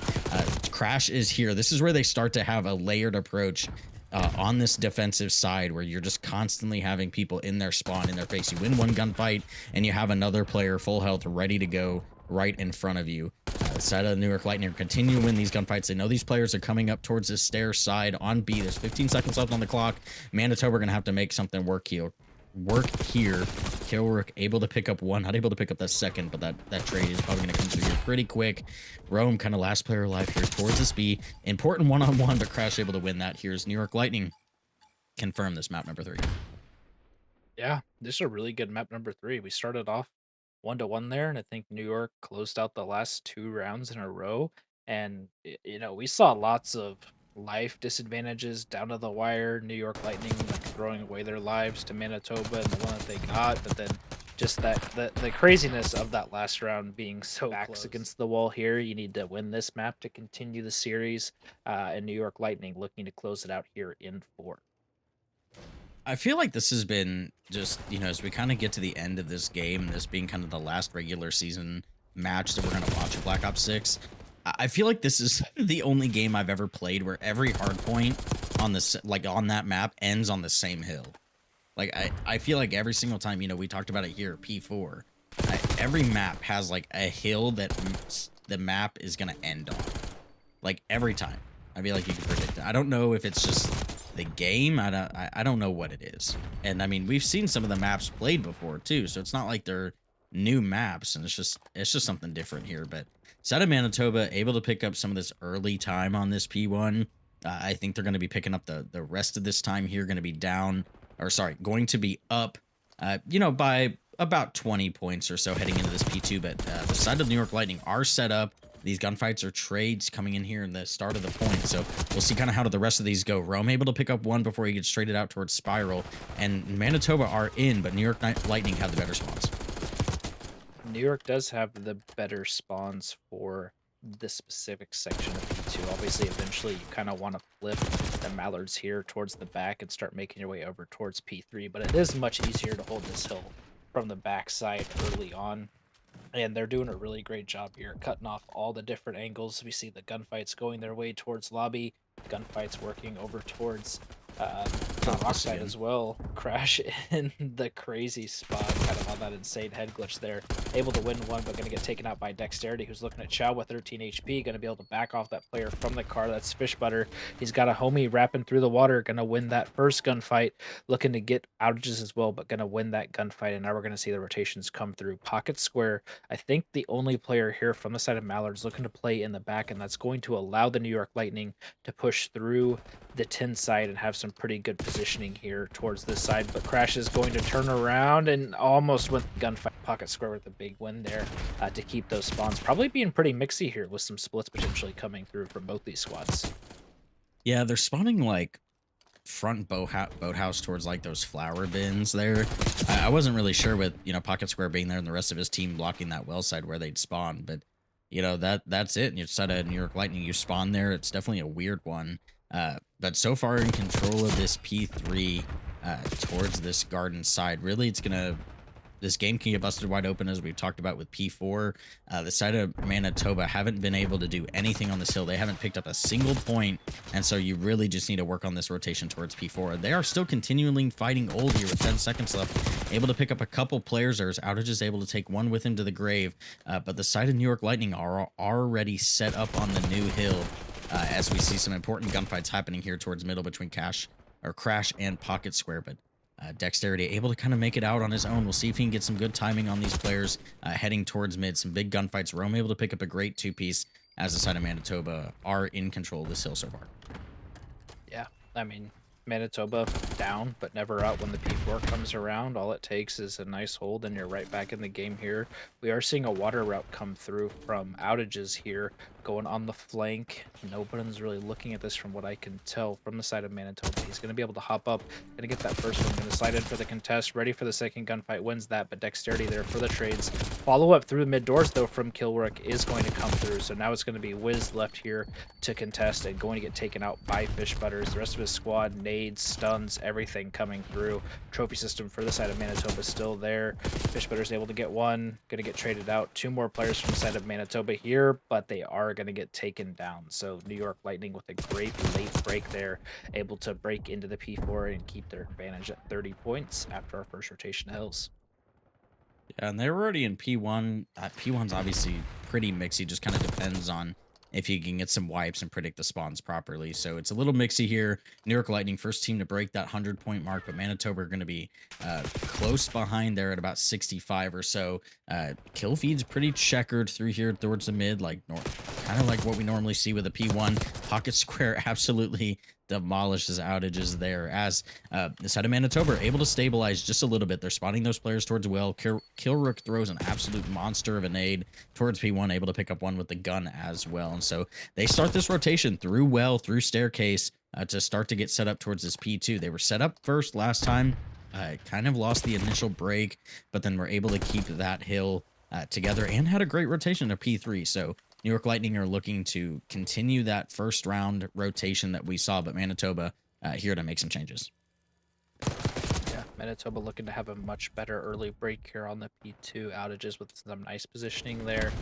Crash is here. This is where they start to have a layered approach on this defensive side, where you're just constantly having people in their spawn, in their face. You win one gunfight and you have another player full health ready to go right in front of you. Side of the New York Lightning continue to win these gunfights. They know these players are coming up towards this stair side on B. There's 15 seconds left on the clock. Manitoba are going to have to make something work here. Killrook able to pick up one, not able to pick up that second, but that trade is probably going to come through here pretty quick. Rome kind of last player alive here towards this B. Important one-on-one, but Crash able to win that. Here's New York Lightning confirm this map number 3. Yeah, this is a really good map number 3. We started off 1-1 there, and I think New York closed out the last 2 rounds in a row. And you know, we saw lots of life disadvantages down to the wire. New York Lightning like throwing away their lives to Manitoba and the one that they got, but then just the craziness of that last round being so backs against the wall here. You need to win this map to continue the series, and New York Lightning looking to close it out here in 4. I feel like this has been just, you know, as we kind of get to the end of this game, this being kind of the last regular season match that we're going to watch of Black Ops 6, I feel like this is the only game I've ever played where every hard point on this, like on that map, ends on the same hill. Like I feel like every single time, we talked about it here, P4. Every map has like a hill that the map is gonna end on. Like every time, I feel like you can predict it. I don't know if it's just the game. I don't know what it is. And I mean, we've seen some of the maps played before too, so it's not like they're new maps, and it's just something different here. But Side of Manitoba able to pick up some of this early time on this P1. I think they're going to be picking up the rest of this time here. Going to be down, or sorry, going to be up. By about 20 points or so heading into this P2. But the side of New York Lightning are set up. These gunfights are trades coming in here in the start of the point. So we'll see kind of how do the rest of these go. Rome able to pick up one before he gets traded out towards Spiral. And Manitoba are in, but New York Lightning have the better spawns. New York does have the better spawns for this specific section of P2. Obviously, eventually you kind of want to flip the Mallards here towards the back and start making your way over towards P3, but it is much easier to hold this hill from the backside early on. And they're doing a really great job here, cutting off all the different angles. We see the gunfights going their way towards lobby, gunfights working over towards the rock side as well. Crash in the crazy spot, kind of on that insane head glitch there. Able to win one, but going to get taken out by Dexterity, who's looking at Chow with 13 HP. Going to be able to back off that player from the car. That's Fish Butter. He's got a homie wrapping through the water. Going to win that first gunfight. Looking to get outages as well, but going to win that gunfight. And now we're going to see the rotations come through. Pocket Square, I think the only player here from the side of Mallards looking to play in the back, and that's going to allow the New York Lightning to push through the 10 side and have some pretty good positioning here towards this side. But Crash is going to turn around and almost went gunfight. Pocket Square with a big win there to keep those spawns probably being pretty mixy here with some splits potentially coming through from both these squads. Yeah, they're spawning like front boathouse towards like those flower bins there. I wasn't really sure with Pocket Square being there and the rest of his team blocking that well side where they'd spawn, but that's it. You said a New York Lightning, you spawn there. It's definitely a weird one. But so far in control of this P3 towards this garden side, really this game can get busted wide open, as we've talked about with P4. The side of Manitoba haven't been able to do anything on this hill. They haven't picked up a single point, and so you really just need to work on this rotation towards P4. They are still continually fighting old here with 10 seconds left, able to pick up a couple players. There's Outages able to take one with him to the grave, but the side of New York Lightning are already set up on the new hill, as we see some important gunfights happening here towards middle between Crash and Pocket Square, but Dexterity able to kind of make it out on his own. We'll see if he can get some good timing on these players heading towards mid. Some big gunfights. Rome able to pick up a great two-piece as the side of Manitoba are in control of this hill so far. Yeah, I mean, Manitoba down, but never out when the P4 comes around. All it takes is a nice hold, and you're right back in the game here. We are seeing a water route come through from Outages here, going on the flank. Nobody's really looking at this from what I can tell from the side of Manitoba. He's going to be able to hop up, going to get that first one, going to slide in for the contest, ready for the second gunfight, wins that, but Dexterity there for the trades. Follow-up through the mid doors, though, from Kilrook is going to come through, so now it's going to be Wiz left here to contest and going to get taken out by Fish Butters. The rest of his squad, nades, stuns, everything coming through. Trophy system for the side of Manitoba still there. Fish Butters able to get one, going to get traded out. Two more players from the side of Manitoba here, but they are going to get taken down. So New York Lightning with a great late break there, able to break into the P4 and keep their advantage at 30 points after our first rotation hills. Yeah, and they're already in P1. P1's obviously pretty mixy. Just kind of depends on if you can get some wipes and predict the spawns properly. So it's a little mixy here. New York Lightning, first team to break that 100-point mark, but Manitoba are going to be close behind there at about 65 or so. Kill feed's pretty checkered through here towards the mid, like kind of like what we normally see with a P1. Pocket Square absolutely demolishes Outages there, as the side of Manitoba are able to stabilize just a little bit. They're spotting those players towards well. Kilrook throws an absolute monster of a nade towards P1, able to pick up one with the gun as well. And so they start this rotation through well, through staircase, to start to get set up towards this P2. They were set up first last time, kind of lost the initial break, but then were able to keep that hill together and had a great rotation to P3. So New York Lightning are looking to continue that first round rotation that we saw, but Manitoba here to make some changes. Yeah, Manitoba looking to have a much better early break here on the P2. Outages with some nice positioning there.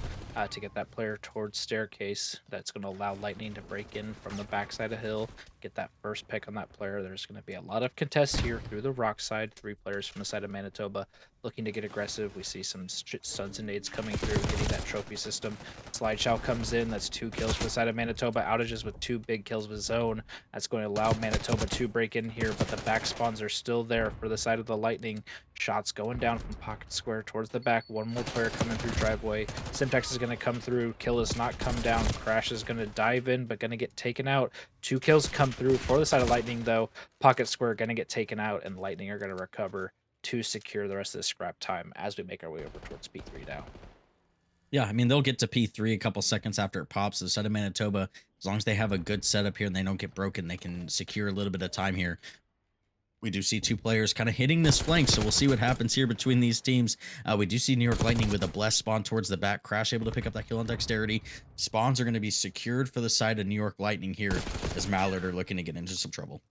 to get that player towards staircase. That's going to allow Lightning to break in from the backside of hill, get that first pick on that player. There's going to be a lot of contests here through the rock side. 3 players from the side of Manitoba looking to get aggressive. We see some stuns and nades coming through, getting that trophy system. Slideshow comes in. That's 2 kills for the side of Manitoba. Outages with 2 big kills of his own. That's going to allow Manitoba to break in here, but the back spawns are still there for the side of the Lightning. Shots going down from Pocket Square towards the back. One more player coming through driveway. Simtex is going to come through. Kill has not come down. Crash is going to dive in, but going to get taken out. 2 kills come through for the side of Lightning, though. Pocket Square going to get taken out, and Lightning are going to recover to secure the rest of the scrap time as we make our way over towards P3 now. Yeah, I mean, they'll get to P3 a couple seconds after it pops. The side of Manitoba, as long as they have a good setup here and they don't get broken, they can secure a little bit of time here. We do see 2 players kind of hitting this flank, so we'll see what happens here between these teams. We do see New York Lightning with a blessed spawn towards the back. Crash able to pick up that kill on Dexterity. Spawns are going to be secured for the side of New York Lightning here as Mallard are looking to get into some trouble.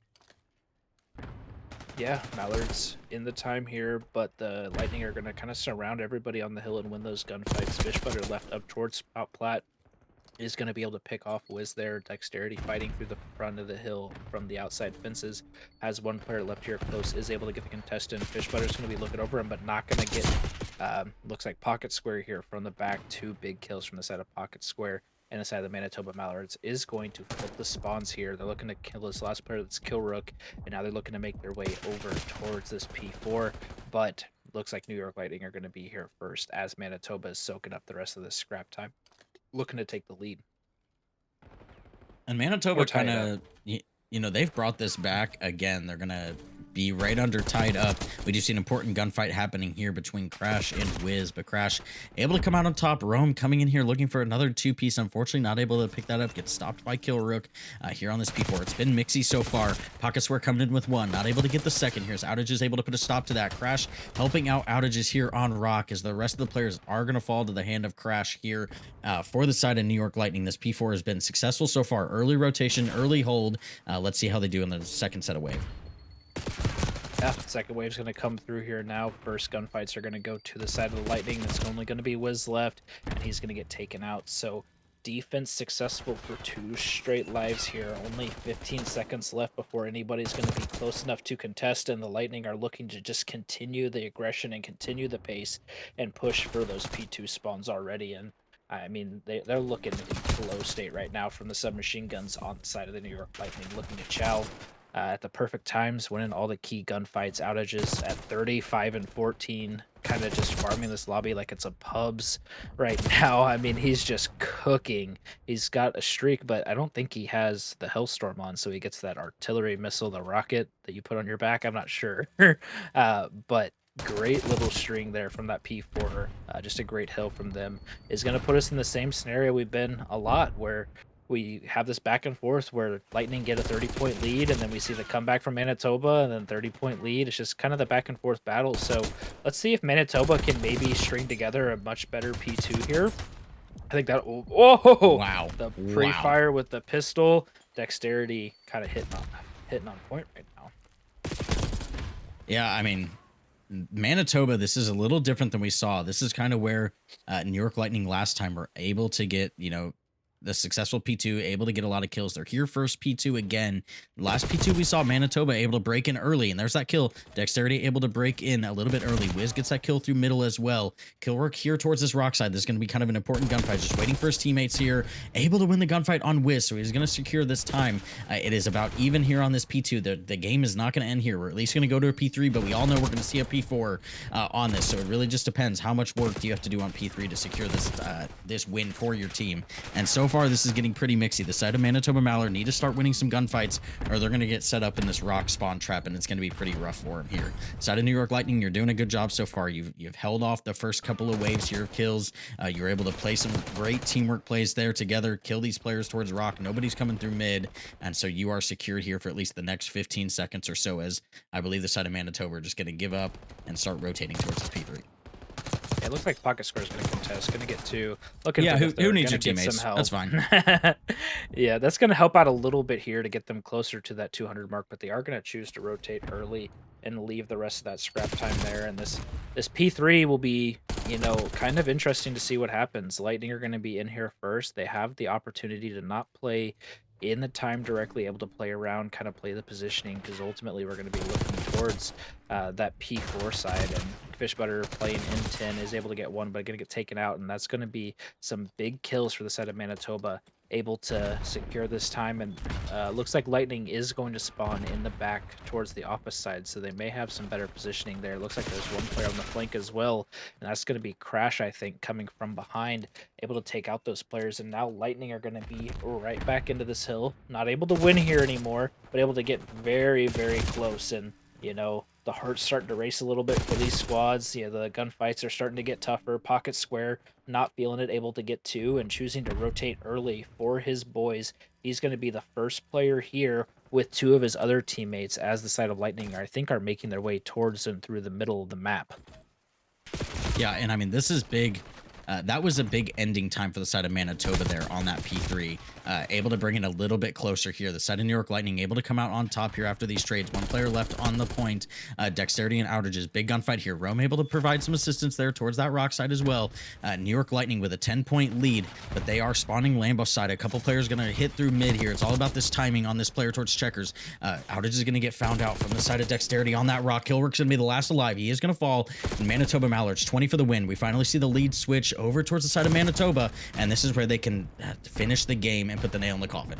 Yeah, Mallards in the time here, but the Lightning are going to kind of surround everybody on the hill and win those gunfights. Fishbutter left up towards Out Plat is going to be able to pick off Wiz there. Dexterity fighting through the front of the hill from the outside fences. Has 1 player left here close, is able to get the contestant. Fishbutter's going to be looking over him, but not going to get, looks like Pocket Square here from the back. 2 big kills from the side of Pocket Square. And the side of the Manitoba Mallards is going to flip the spawns here. They're looking to kill this last player, that's Kill Rook, and now they're looking to make their way over towards this P4. But looks like New York Lightning are going to be here first as Manitoba is soaking up the rest of this scrap time, looking to take the lead. And Manitoba kind of, they've brought this back again. They're going to be right under tied up. We do see an important gunfight happening here between Crash and Wiz, but Crash able to come out on top. Rome coming in here looking for another 2-piece. Unfortunately, not able to pick that up. Gets stopped by Kill Rook here on this P4. It's been mixy so far. Pocket Square coming in with 1. Not able to get the second. Here's Outages able to put a stop to that. Crash helping out Outages here on Rock as the rest of the players are going to fall to the hand of Crash here for the side of New York Lightning. This P4 has been successful so far. Early rotation, early hold. Let's see how they do in the second set of wave. Yeah, second wave's going to come through here now. First gunfights are going to go to the side of the Lightning. There's only going to be Wiz left, and he's going to get taken out. So defense successful for 2 straight lives here. Only 15 seconds left before anybody's going to be close enough to contest, and the Lightning are looking to just continue the aggression and continue the pace and push for those P2 spawns already. And I mean, they're looking in flow state right now from the submachine guns on the side of the New York Lightning, looking to chow at the perfect times, winning all the key gunfights. Outages at 35 and 14, kind of just farming this lobby like it's a pubs right now. I mean, he's just cooking. He's got a streak, but I don't think he has the Hellstorm on, so he gets that artillery missile, the rocket that you put on your back. I'm not sure. But great little string there from that P4. Just a great hill from them is going to put us in the same scenario we've been a lot, where we have this back and forth where Lightning get a 30-point lead, and then we see the comeback from Manitoba, and then 30-point lead. It's just kind of the back and forth battle. So let's see if Manitoba can maybe string together a much better P2 here. I think that, whoa, Wow. The pre-fire with the pistol, Dexterity kind of hitting on point right now. Yeah, I mean, Manitoba, this is a little different than we saw. This is kind of where New York Lightning last time were able to get, the successful P2, able to get a lot of kills. They're here first P2 again. Last P2 we saw Manitoba able to break in early, and there's that kill. Dexterity able to break in a little bit early. Wiz gets that kill through middle as well. Kill work here towards this rock side. This is going to be kind of an important gunfight. Just waiting for his teammates here. Able to win the gunfight on Wiz, so he's going to secure this time. It is about even here on this P2. The game is not going to end here. We're at least going to go to a P3, but we all know we're going to see a P4 on this, so it really just depends. How much work do you have to do on P3 to secure this this win for your team? And so far, this is getting pretty mixy. The side of Manitoba Mallard need to start winning some gunfights, or they're going to get set up in this rock spawn trap, and it's going to be pretty rough for them here. Side of New York Lightning, you're doing a good job so far. You've held off the first couple of waves here of kills. You're able to play some great teamwork plays there together, kill these players towards rock. Nobody's coming through mid, and so you are secured here for at least the next 15 seconds or so, as I believe the side of Manitoba are just going to give up and start rotating towards this P3. Yeah, it looks like Pocket Square is going to contest. Going to get two. Looking yeah, for who needs your get teammates? some help. That's fine. Yeah, that's going to help out a little bit here to get them closer to that 200 mark, but they are going to choose to rotate early and leave the rest of that scrap time there. And this P3 will be kind of interesting to see what happens. Lightning are going to be in here first. They have the opportunity to not play in the time directly, able to play around, kind of play the positioning, because ultimately we're going to be looking towards that P4 side. And Fish Butter playing in 10 is able to get one, but going to get taken out. And that's going to be some big kills for the side of Manitoba, able to secure this time. And looks like Lightning is going to spawn in the back towards the office side, so they may have some better positioning there. Looks like there's one player on the flank as well, and that's going to be Crash, I think, coming from behind, able to take out those players. And now Lightning are going to be right back into this hill, not able to win here anymore, but able to get very, very close. And the heart's starting to race a little bit for these squads. The gunfights are starting to get tougher. Pocket Square not feeling it, able to get two and choosing to rotate early for his boys. He's going to be the first player here with two of his other teammates, as the side of Lightning, I think, are making their way towards and through the middle of the map. Yeah, and I mean, this is big. That was a big ending time for the side of Manitoba there on that P3. Able to bring it a little bit closer here. The side of New York Lightning able to come out on top here after these trades. One player left on the point. Dexterity and Outages. Big gunfight here. Rome able to provide some assistance there towards that rock side as well. New York Lightning with a 10-point lead, but they are spawning Lambo side. A couple players going to hit through mid here. It's all about this timing on this player towards checkers. Outage is going to get found out from the side of Dexterity on that rock. Killrook's going to be the last alive. He is going to fall. And Manitoba Mallards 20 for the win. We finally see the lead switch over towards the side of Manitoba, and this is where they can finish the game and put the nail in the coffin.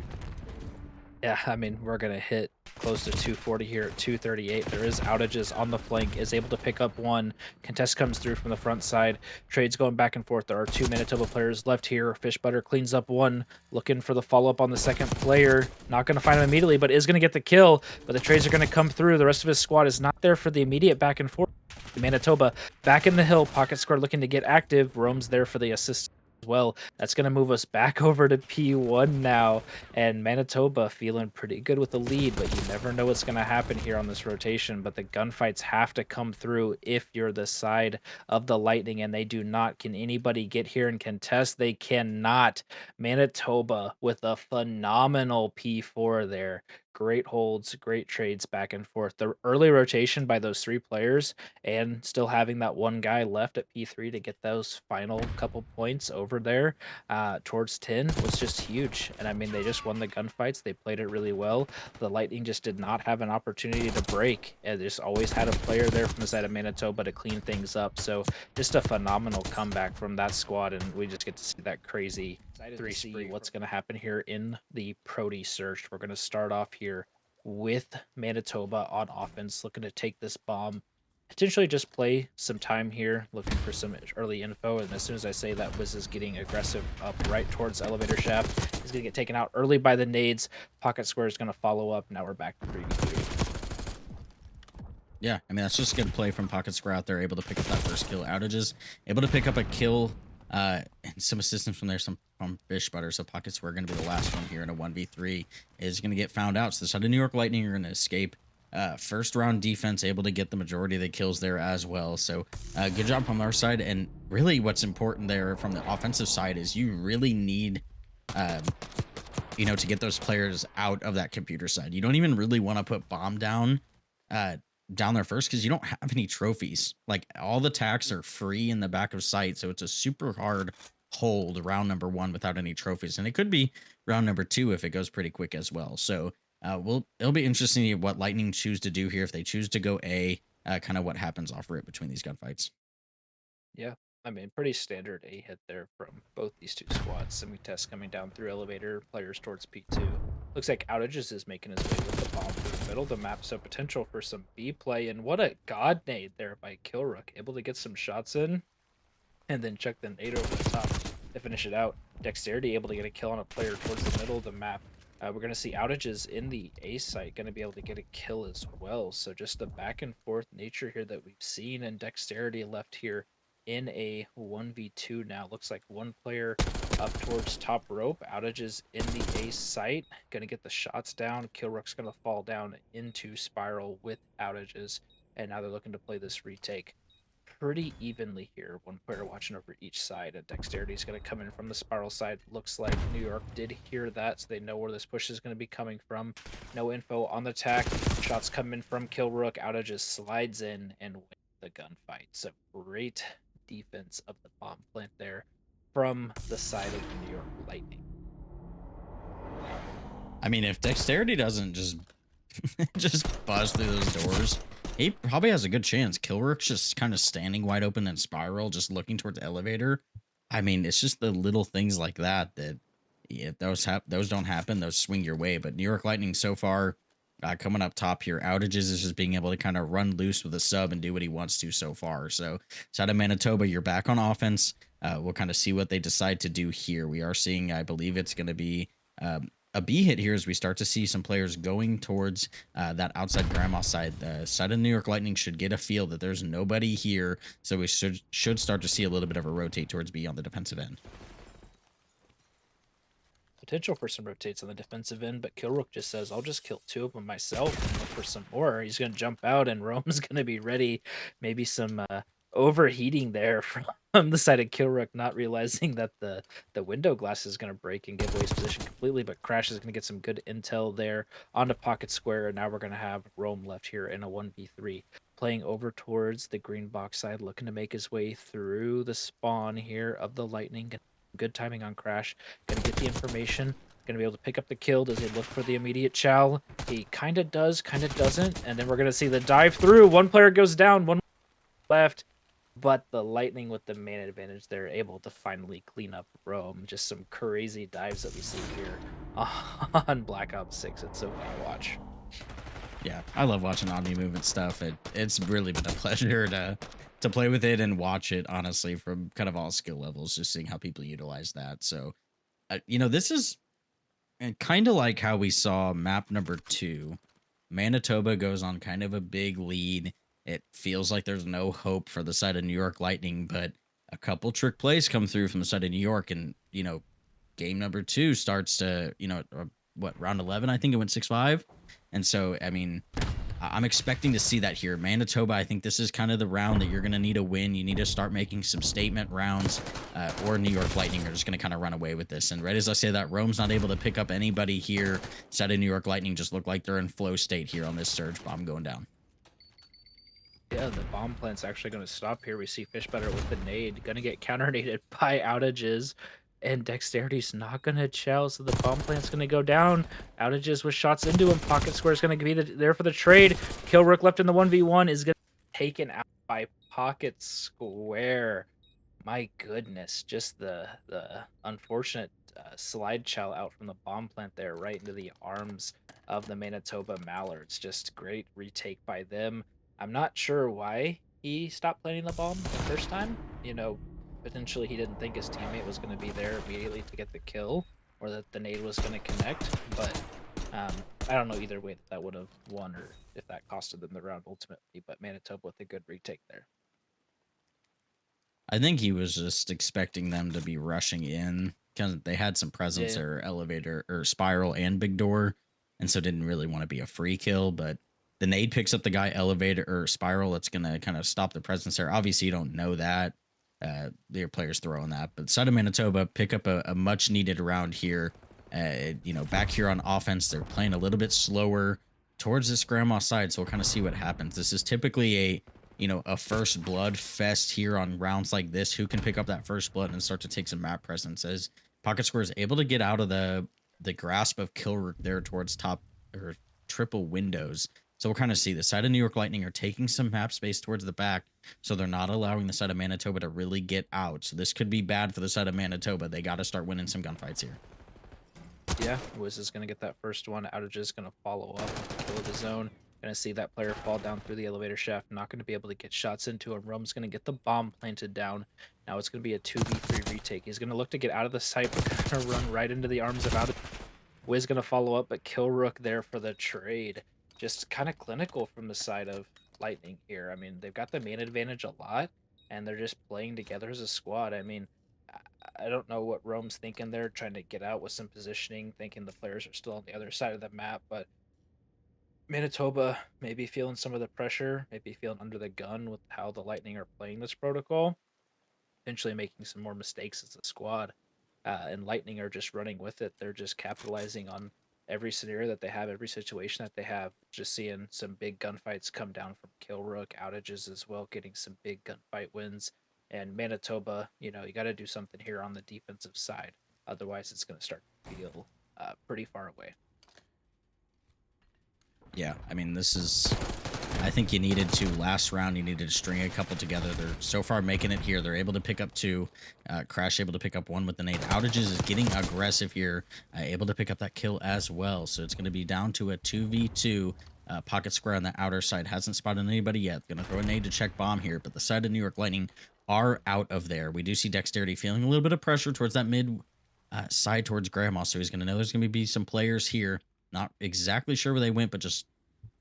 Yeah, I mean, we're going to hit close to 240 here at 238. There is Outages on the flank, is able to pick up one. Contest comes through from the front side. Trades going back and forth. There are two Manitoba players left here. Fish Butter cleans up one, looking for the follow-up on the second player. Not going to find him immediately, but is going to get the kill. But the trades are going to come through. The rest of his squad is not there for the immediate back and forth. Manitoba back in the hill. Pocket Square looking to get active. Rome's there for the assist as well. That's going to move us back over to P1 now, and Manitoba feeling pretty good with the lead, but you never know what's going to happen here on this rotation. But the gunfights have to come through if you're the side of the Lightning, and they do not. Can anybody get here and contest? They cannot. Manitoba with a phenomenal P4 there. Great holds, great trades back and forth. The early rotation by those three players and still having that one guy left at P3 to get those final couple points over there towards 10 was just huge. And I mean, they just won the gunfights. They played it really well. The Lightning just did not have an opportunity to break. And just always had a player there from the side of Manitoba to clean things up. So just a phenomenal comeback from that squad. And we just get to see that crazy three spree. What's going to happen here in the Prody search? We're going to start off here with Manitoba on offense, looking to take this bomb, potentially just play some time here, looking for some early info. And as soon as I say that, Wiz is getting aggressive up right towards the elevator shaft. He's going to get taken out early by the nades. Pocket Square is going to follow up. Now we're back to 3v3. Yeah, I mean, that's just good play from Pocket Square out there, able to pick up that first kill. Outages, able to pick up a kill and some assistance from there, some from Fish Butter. So Pocket Square going to be the last one here in a 1v3 is going to get found out. So the side of New York Lightning are going to escape. First round defense able to get the majority of the kills there as well. So good job from our side. And really what's important there from the offensive side is you really need to get those players out of that computer side. You don't even really want to put bomb down there first, because you don't have any trophies. Like, all the tacks are free in the back of sight, so it's a super hard hold round number 1 without any trophies, and it could be round number 2 if it goes pretty quick as well. So it'll be interesting to see what Lightning choose to do here. If they choose to go A, kind of what happens off rip between these gunfights. Yeah, I mean, pretty standard A hit there from both these two squads. Semi-test coming down through elevator, players towards P2. Looks like Outages is making his way with the bomb through the middle of the map, so potential for some B play. And what a god nade there by Killrook, able to get some shots in and then check the nade over the top to finish it out. Dexterity able to get a kill on a player towards the middle of the map. We're going to see Outages in the A site, going to be able to get a kill as well. So just the back and forth nature here that we've seen, and Dexterity left here in a 1v2 now. Looks like one player up towards top rope. Outages in the A site, going to get the shots down. Killrook's going to fall down into Spiral with Outages, and now they're looking to play this retake pretty evenly here. One player watching over each side. And Dexterity is going to come in from the Spiral side. Looks like New York did hear that, so they know where this push is going to be coming from. No info on the attack. Shots come in from Killrook. Outages slides in and wins the gunfight. So great defense of the bomb plant there from the side of the New York Lightning. I mean, if dexterity doesn't just just buzz through those doors, he probably has a good chance. Kilrook's just kind of standing wide open in spiral, just looking towards the elevator. I mean, it's just the little things like that that if those don't happen, those swing your way. But New York Lightning so far coming up top here, outages is just being able to kind of run loose with a sub and do what he wants to so far. So side of Manitoba, you're back on offense. We'll kind of see what they decide to do here. We are seeing, I believe it's going to be a B hit here as we start to see some players going towards that outside grandma side. The side of New York Lightning should get a feel that there's nobody here, so we should start to see a little bit of a rotate towards B on the defensive end. Potential for some rotates on the defensive end, but Kilrook just says, I'll just kill 2 of them myself and look for some more. He's going to jump out, and Rome's going to be ready. Maybe some overheating there from the side of Kilrook, not realizing that the window glass is going to break and give away his position completely, but Crash is going to get some good intel there onto Pocket Square, and now we're going to have Rome left here in a 1v3. Playing over towards the green box side, looking to make his way through the spawn here of the Lightning. Good timing on Crash. Gonna get the information. Gonna be able to pick up the kill. Does he look for the immediate chow? He kind of does, kind of doesn't. And then we're gonna see the dive through. One player goes down, one left. But the Lightning with the man advantage, they're able to finally clean up Rome. Just some crazy dives that we see here on Black Ops 6. It's so fun to watch. Yeah, I love watching Omni movement stuff. It's really been a pleasure to play with it and watch it, honestly, from kind of all skill levels, just seeing how people utilize that. So, this is kind of like how we saw map number 2. Manitoba goes on kind of a big lead. It feels like there's no hope for the side of New York Lightning, but a couple trick plays come through from the side of New York, and game number 2 starts to round 11. I think it went 6-5, and so I mean, I'm expecting to see that here. Manitoba, I think this is kind of the round that you're going to need a win. You need to start making some statement rounds, or New York Lightning are just going to kind of run away with this. And right as I say that, Rome's not able to pick up anybody here. Side of New York Lightning just look like they're in flow state here on this surge bomb going down. Yeah, the bomb plant's actually going to stop here. We see Fishbetter with the nade. Going to get counter-naded by outages. And Dexterity's not going to chow, so the bomb plant's going to go down. Outages with shots into him. Pocket Square's going to be there for the trade. Kilrook left in the 1v1 is going to be taken out by Pocket Square. My goodness, just the unfortunate slide chow out from the bomb plant there, right into the arms of the Manitoba Mallards. Just great retake by them. I'm not sure why he stopped planting the bomb the first time. Potentially he didn't think his teammate was going to be there immediately to get the kill, or that the nade was going to connect. But I don't know either way that would have won, or if that costed them the round ultimately. But Manitoba with a good retake there. I think he was just expecting them to be rushing in because they had some presence Yeah. or elevator or spiral and big door, and so didn't really want to be a free kill. But the nade picks up the guy elevator or spiral. That's gonna kind of stop the presence there. Obviously, you don't know that. Their players throwing that, but side of Manitoba pick up a much needed round here. Back here on offense, they're playing a little bit slower towards this grandma side, so we'll kind of see what happens. This is typically a first blood fest here on rounds like this. Who can pick up that first blood and start to take some map presence? As Pocket Square is able to get out of the grasp of Kilrook there towards top or triple windows. So we'll kind of see the side of New York Lightning are taking some map space towards the back, so they're not allowing the side of Manitoba to really get out. So this could be bad for the side of Manitoba. They got to start winning some gunfights here. Yeah, Wiz is going to get that first one. Outage is going to follow up and kill the zone. Going to see that player fall down through the elevator shaft. Not going to be able to get shots into him. Rome's going to get the bomb planted down. Now it's going to be a 2v3 retake. He's going to look to get out of the site, but going to run right into the arms of Outage. Wiz going to follow up, but Kilrook there for the trade. Just kind of clinical from the side of Lightning here. I mean, they've got the main advantage a lot, and they're just playing together as a squad. I mean, I don't know what Rome's thinking there, trying to get out with some positioning, thinking the players are still on the other side of the map, but Manitoba maybe feeling some of the pressure, maybe feeling under the gun with how the Lightning are playing this protocol, potentially making some more mistakes as a squad. And Lightning are just running with it. They're just capitalizing on every scenario that they have, every situation that they have. Just seeing some big gunfights come down from Kilrook, outages as well, getting some big gunfight wins. And Manitoba, you know, you got to do something here on the defensive side. Otherwise, it's going to start to feel pretty far away. Yeah, I mean, this is. I think you needed to last round. You needed to string a couple together. They're so far making it here. They're able to pick up 2. Crash able to pick up 1 with the nade. Outages is getting aggressive here, able to pick up that kill as well. So it's going to be down to a 2v2. Pocket Square on the outer side hasn't spotted anybody yet. Going to throw a nade to check bomb here, but the side of New York Lightning are out of there. We do see Dexterity feeling a little bit of pressure towards that mid side towards Grandma. So he's going to know there's going to be some players here. Not exactly sure where they went, but just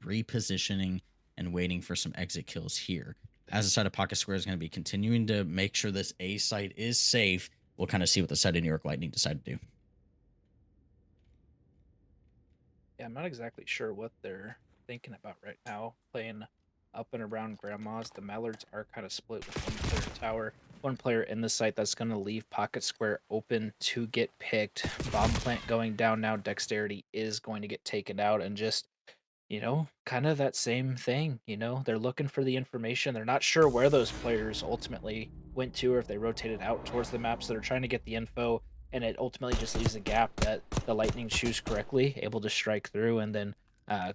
repositioning and waiting for some exit kills here. As the side of Pocket Square is going to be continuing to make sure this A site is safe, we'll kind of see what the side of New York Lightning decide to do. Yeah, I'm not exactly sure what they're thinking about right now. Playing up and around Grandma's, the Mallards are kind of split with one player tower, one player in the site that's going to leave Pocket Square open to get picked. Bomb plant going down now. Dexterity is going to get taken out, and just, you know, kind of that same thing. You know, they're looking for the information. They're not sure where those players ultimately went to, or if they rotated out towards the map. So they're trying to get the info, and it ultimately just leaves a gap that the Lightning choose correctly, able to strike through and then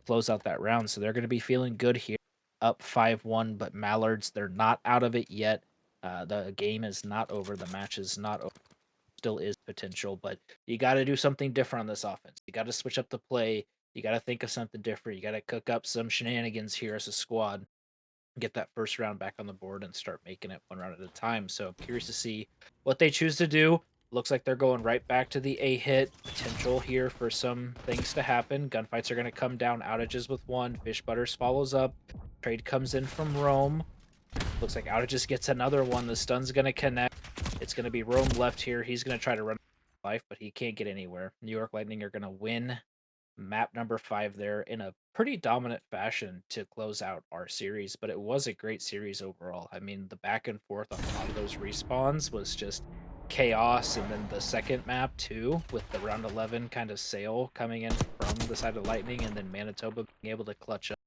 close out that round. So they're going to be feeling good here, up 5-1. But Mallards, they're not out of it yet. The game is not over. The match is not over. Still is potential, but you got to do something different on this offense. You got to switch up the play. You got to think of something different. You got to cook up some shenanigans here as a squad, get that first round back on the board, and start making it one round at a time. So I'm curious to see what they choose to do. Looks like they're going right back to the A hit. Potential here for some things to happen. Gunfights are going to come down. Outages with 1. Fish Butters follows up. Trade comes in from Rome. Looks like Outages gets another one. The stun's going to connect. It's going to be Rome left here. He's going to try to run life, but he can't get anywhere. New York Lightning are going to win map number 5 there in a pretty dominant fashion to close out our series, but it was a great series overall. I mean, the back and forth on a lot of those respawns was just chaos, and then the second map too, with the round 11 kind of sale coming in from the side of Lightning, and then Manitoba being able to clutch up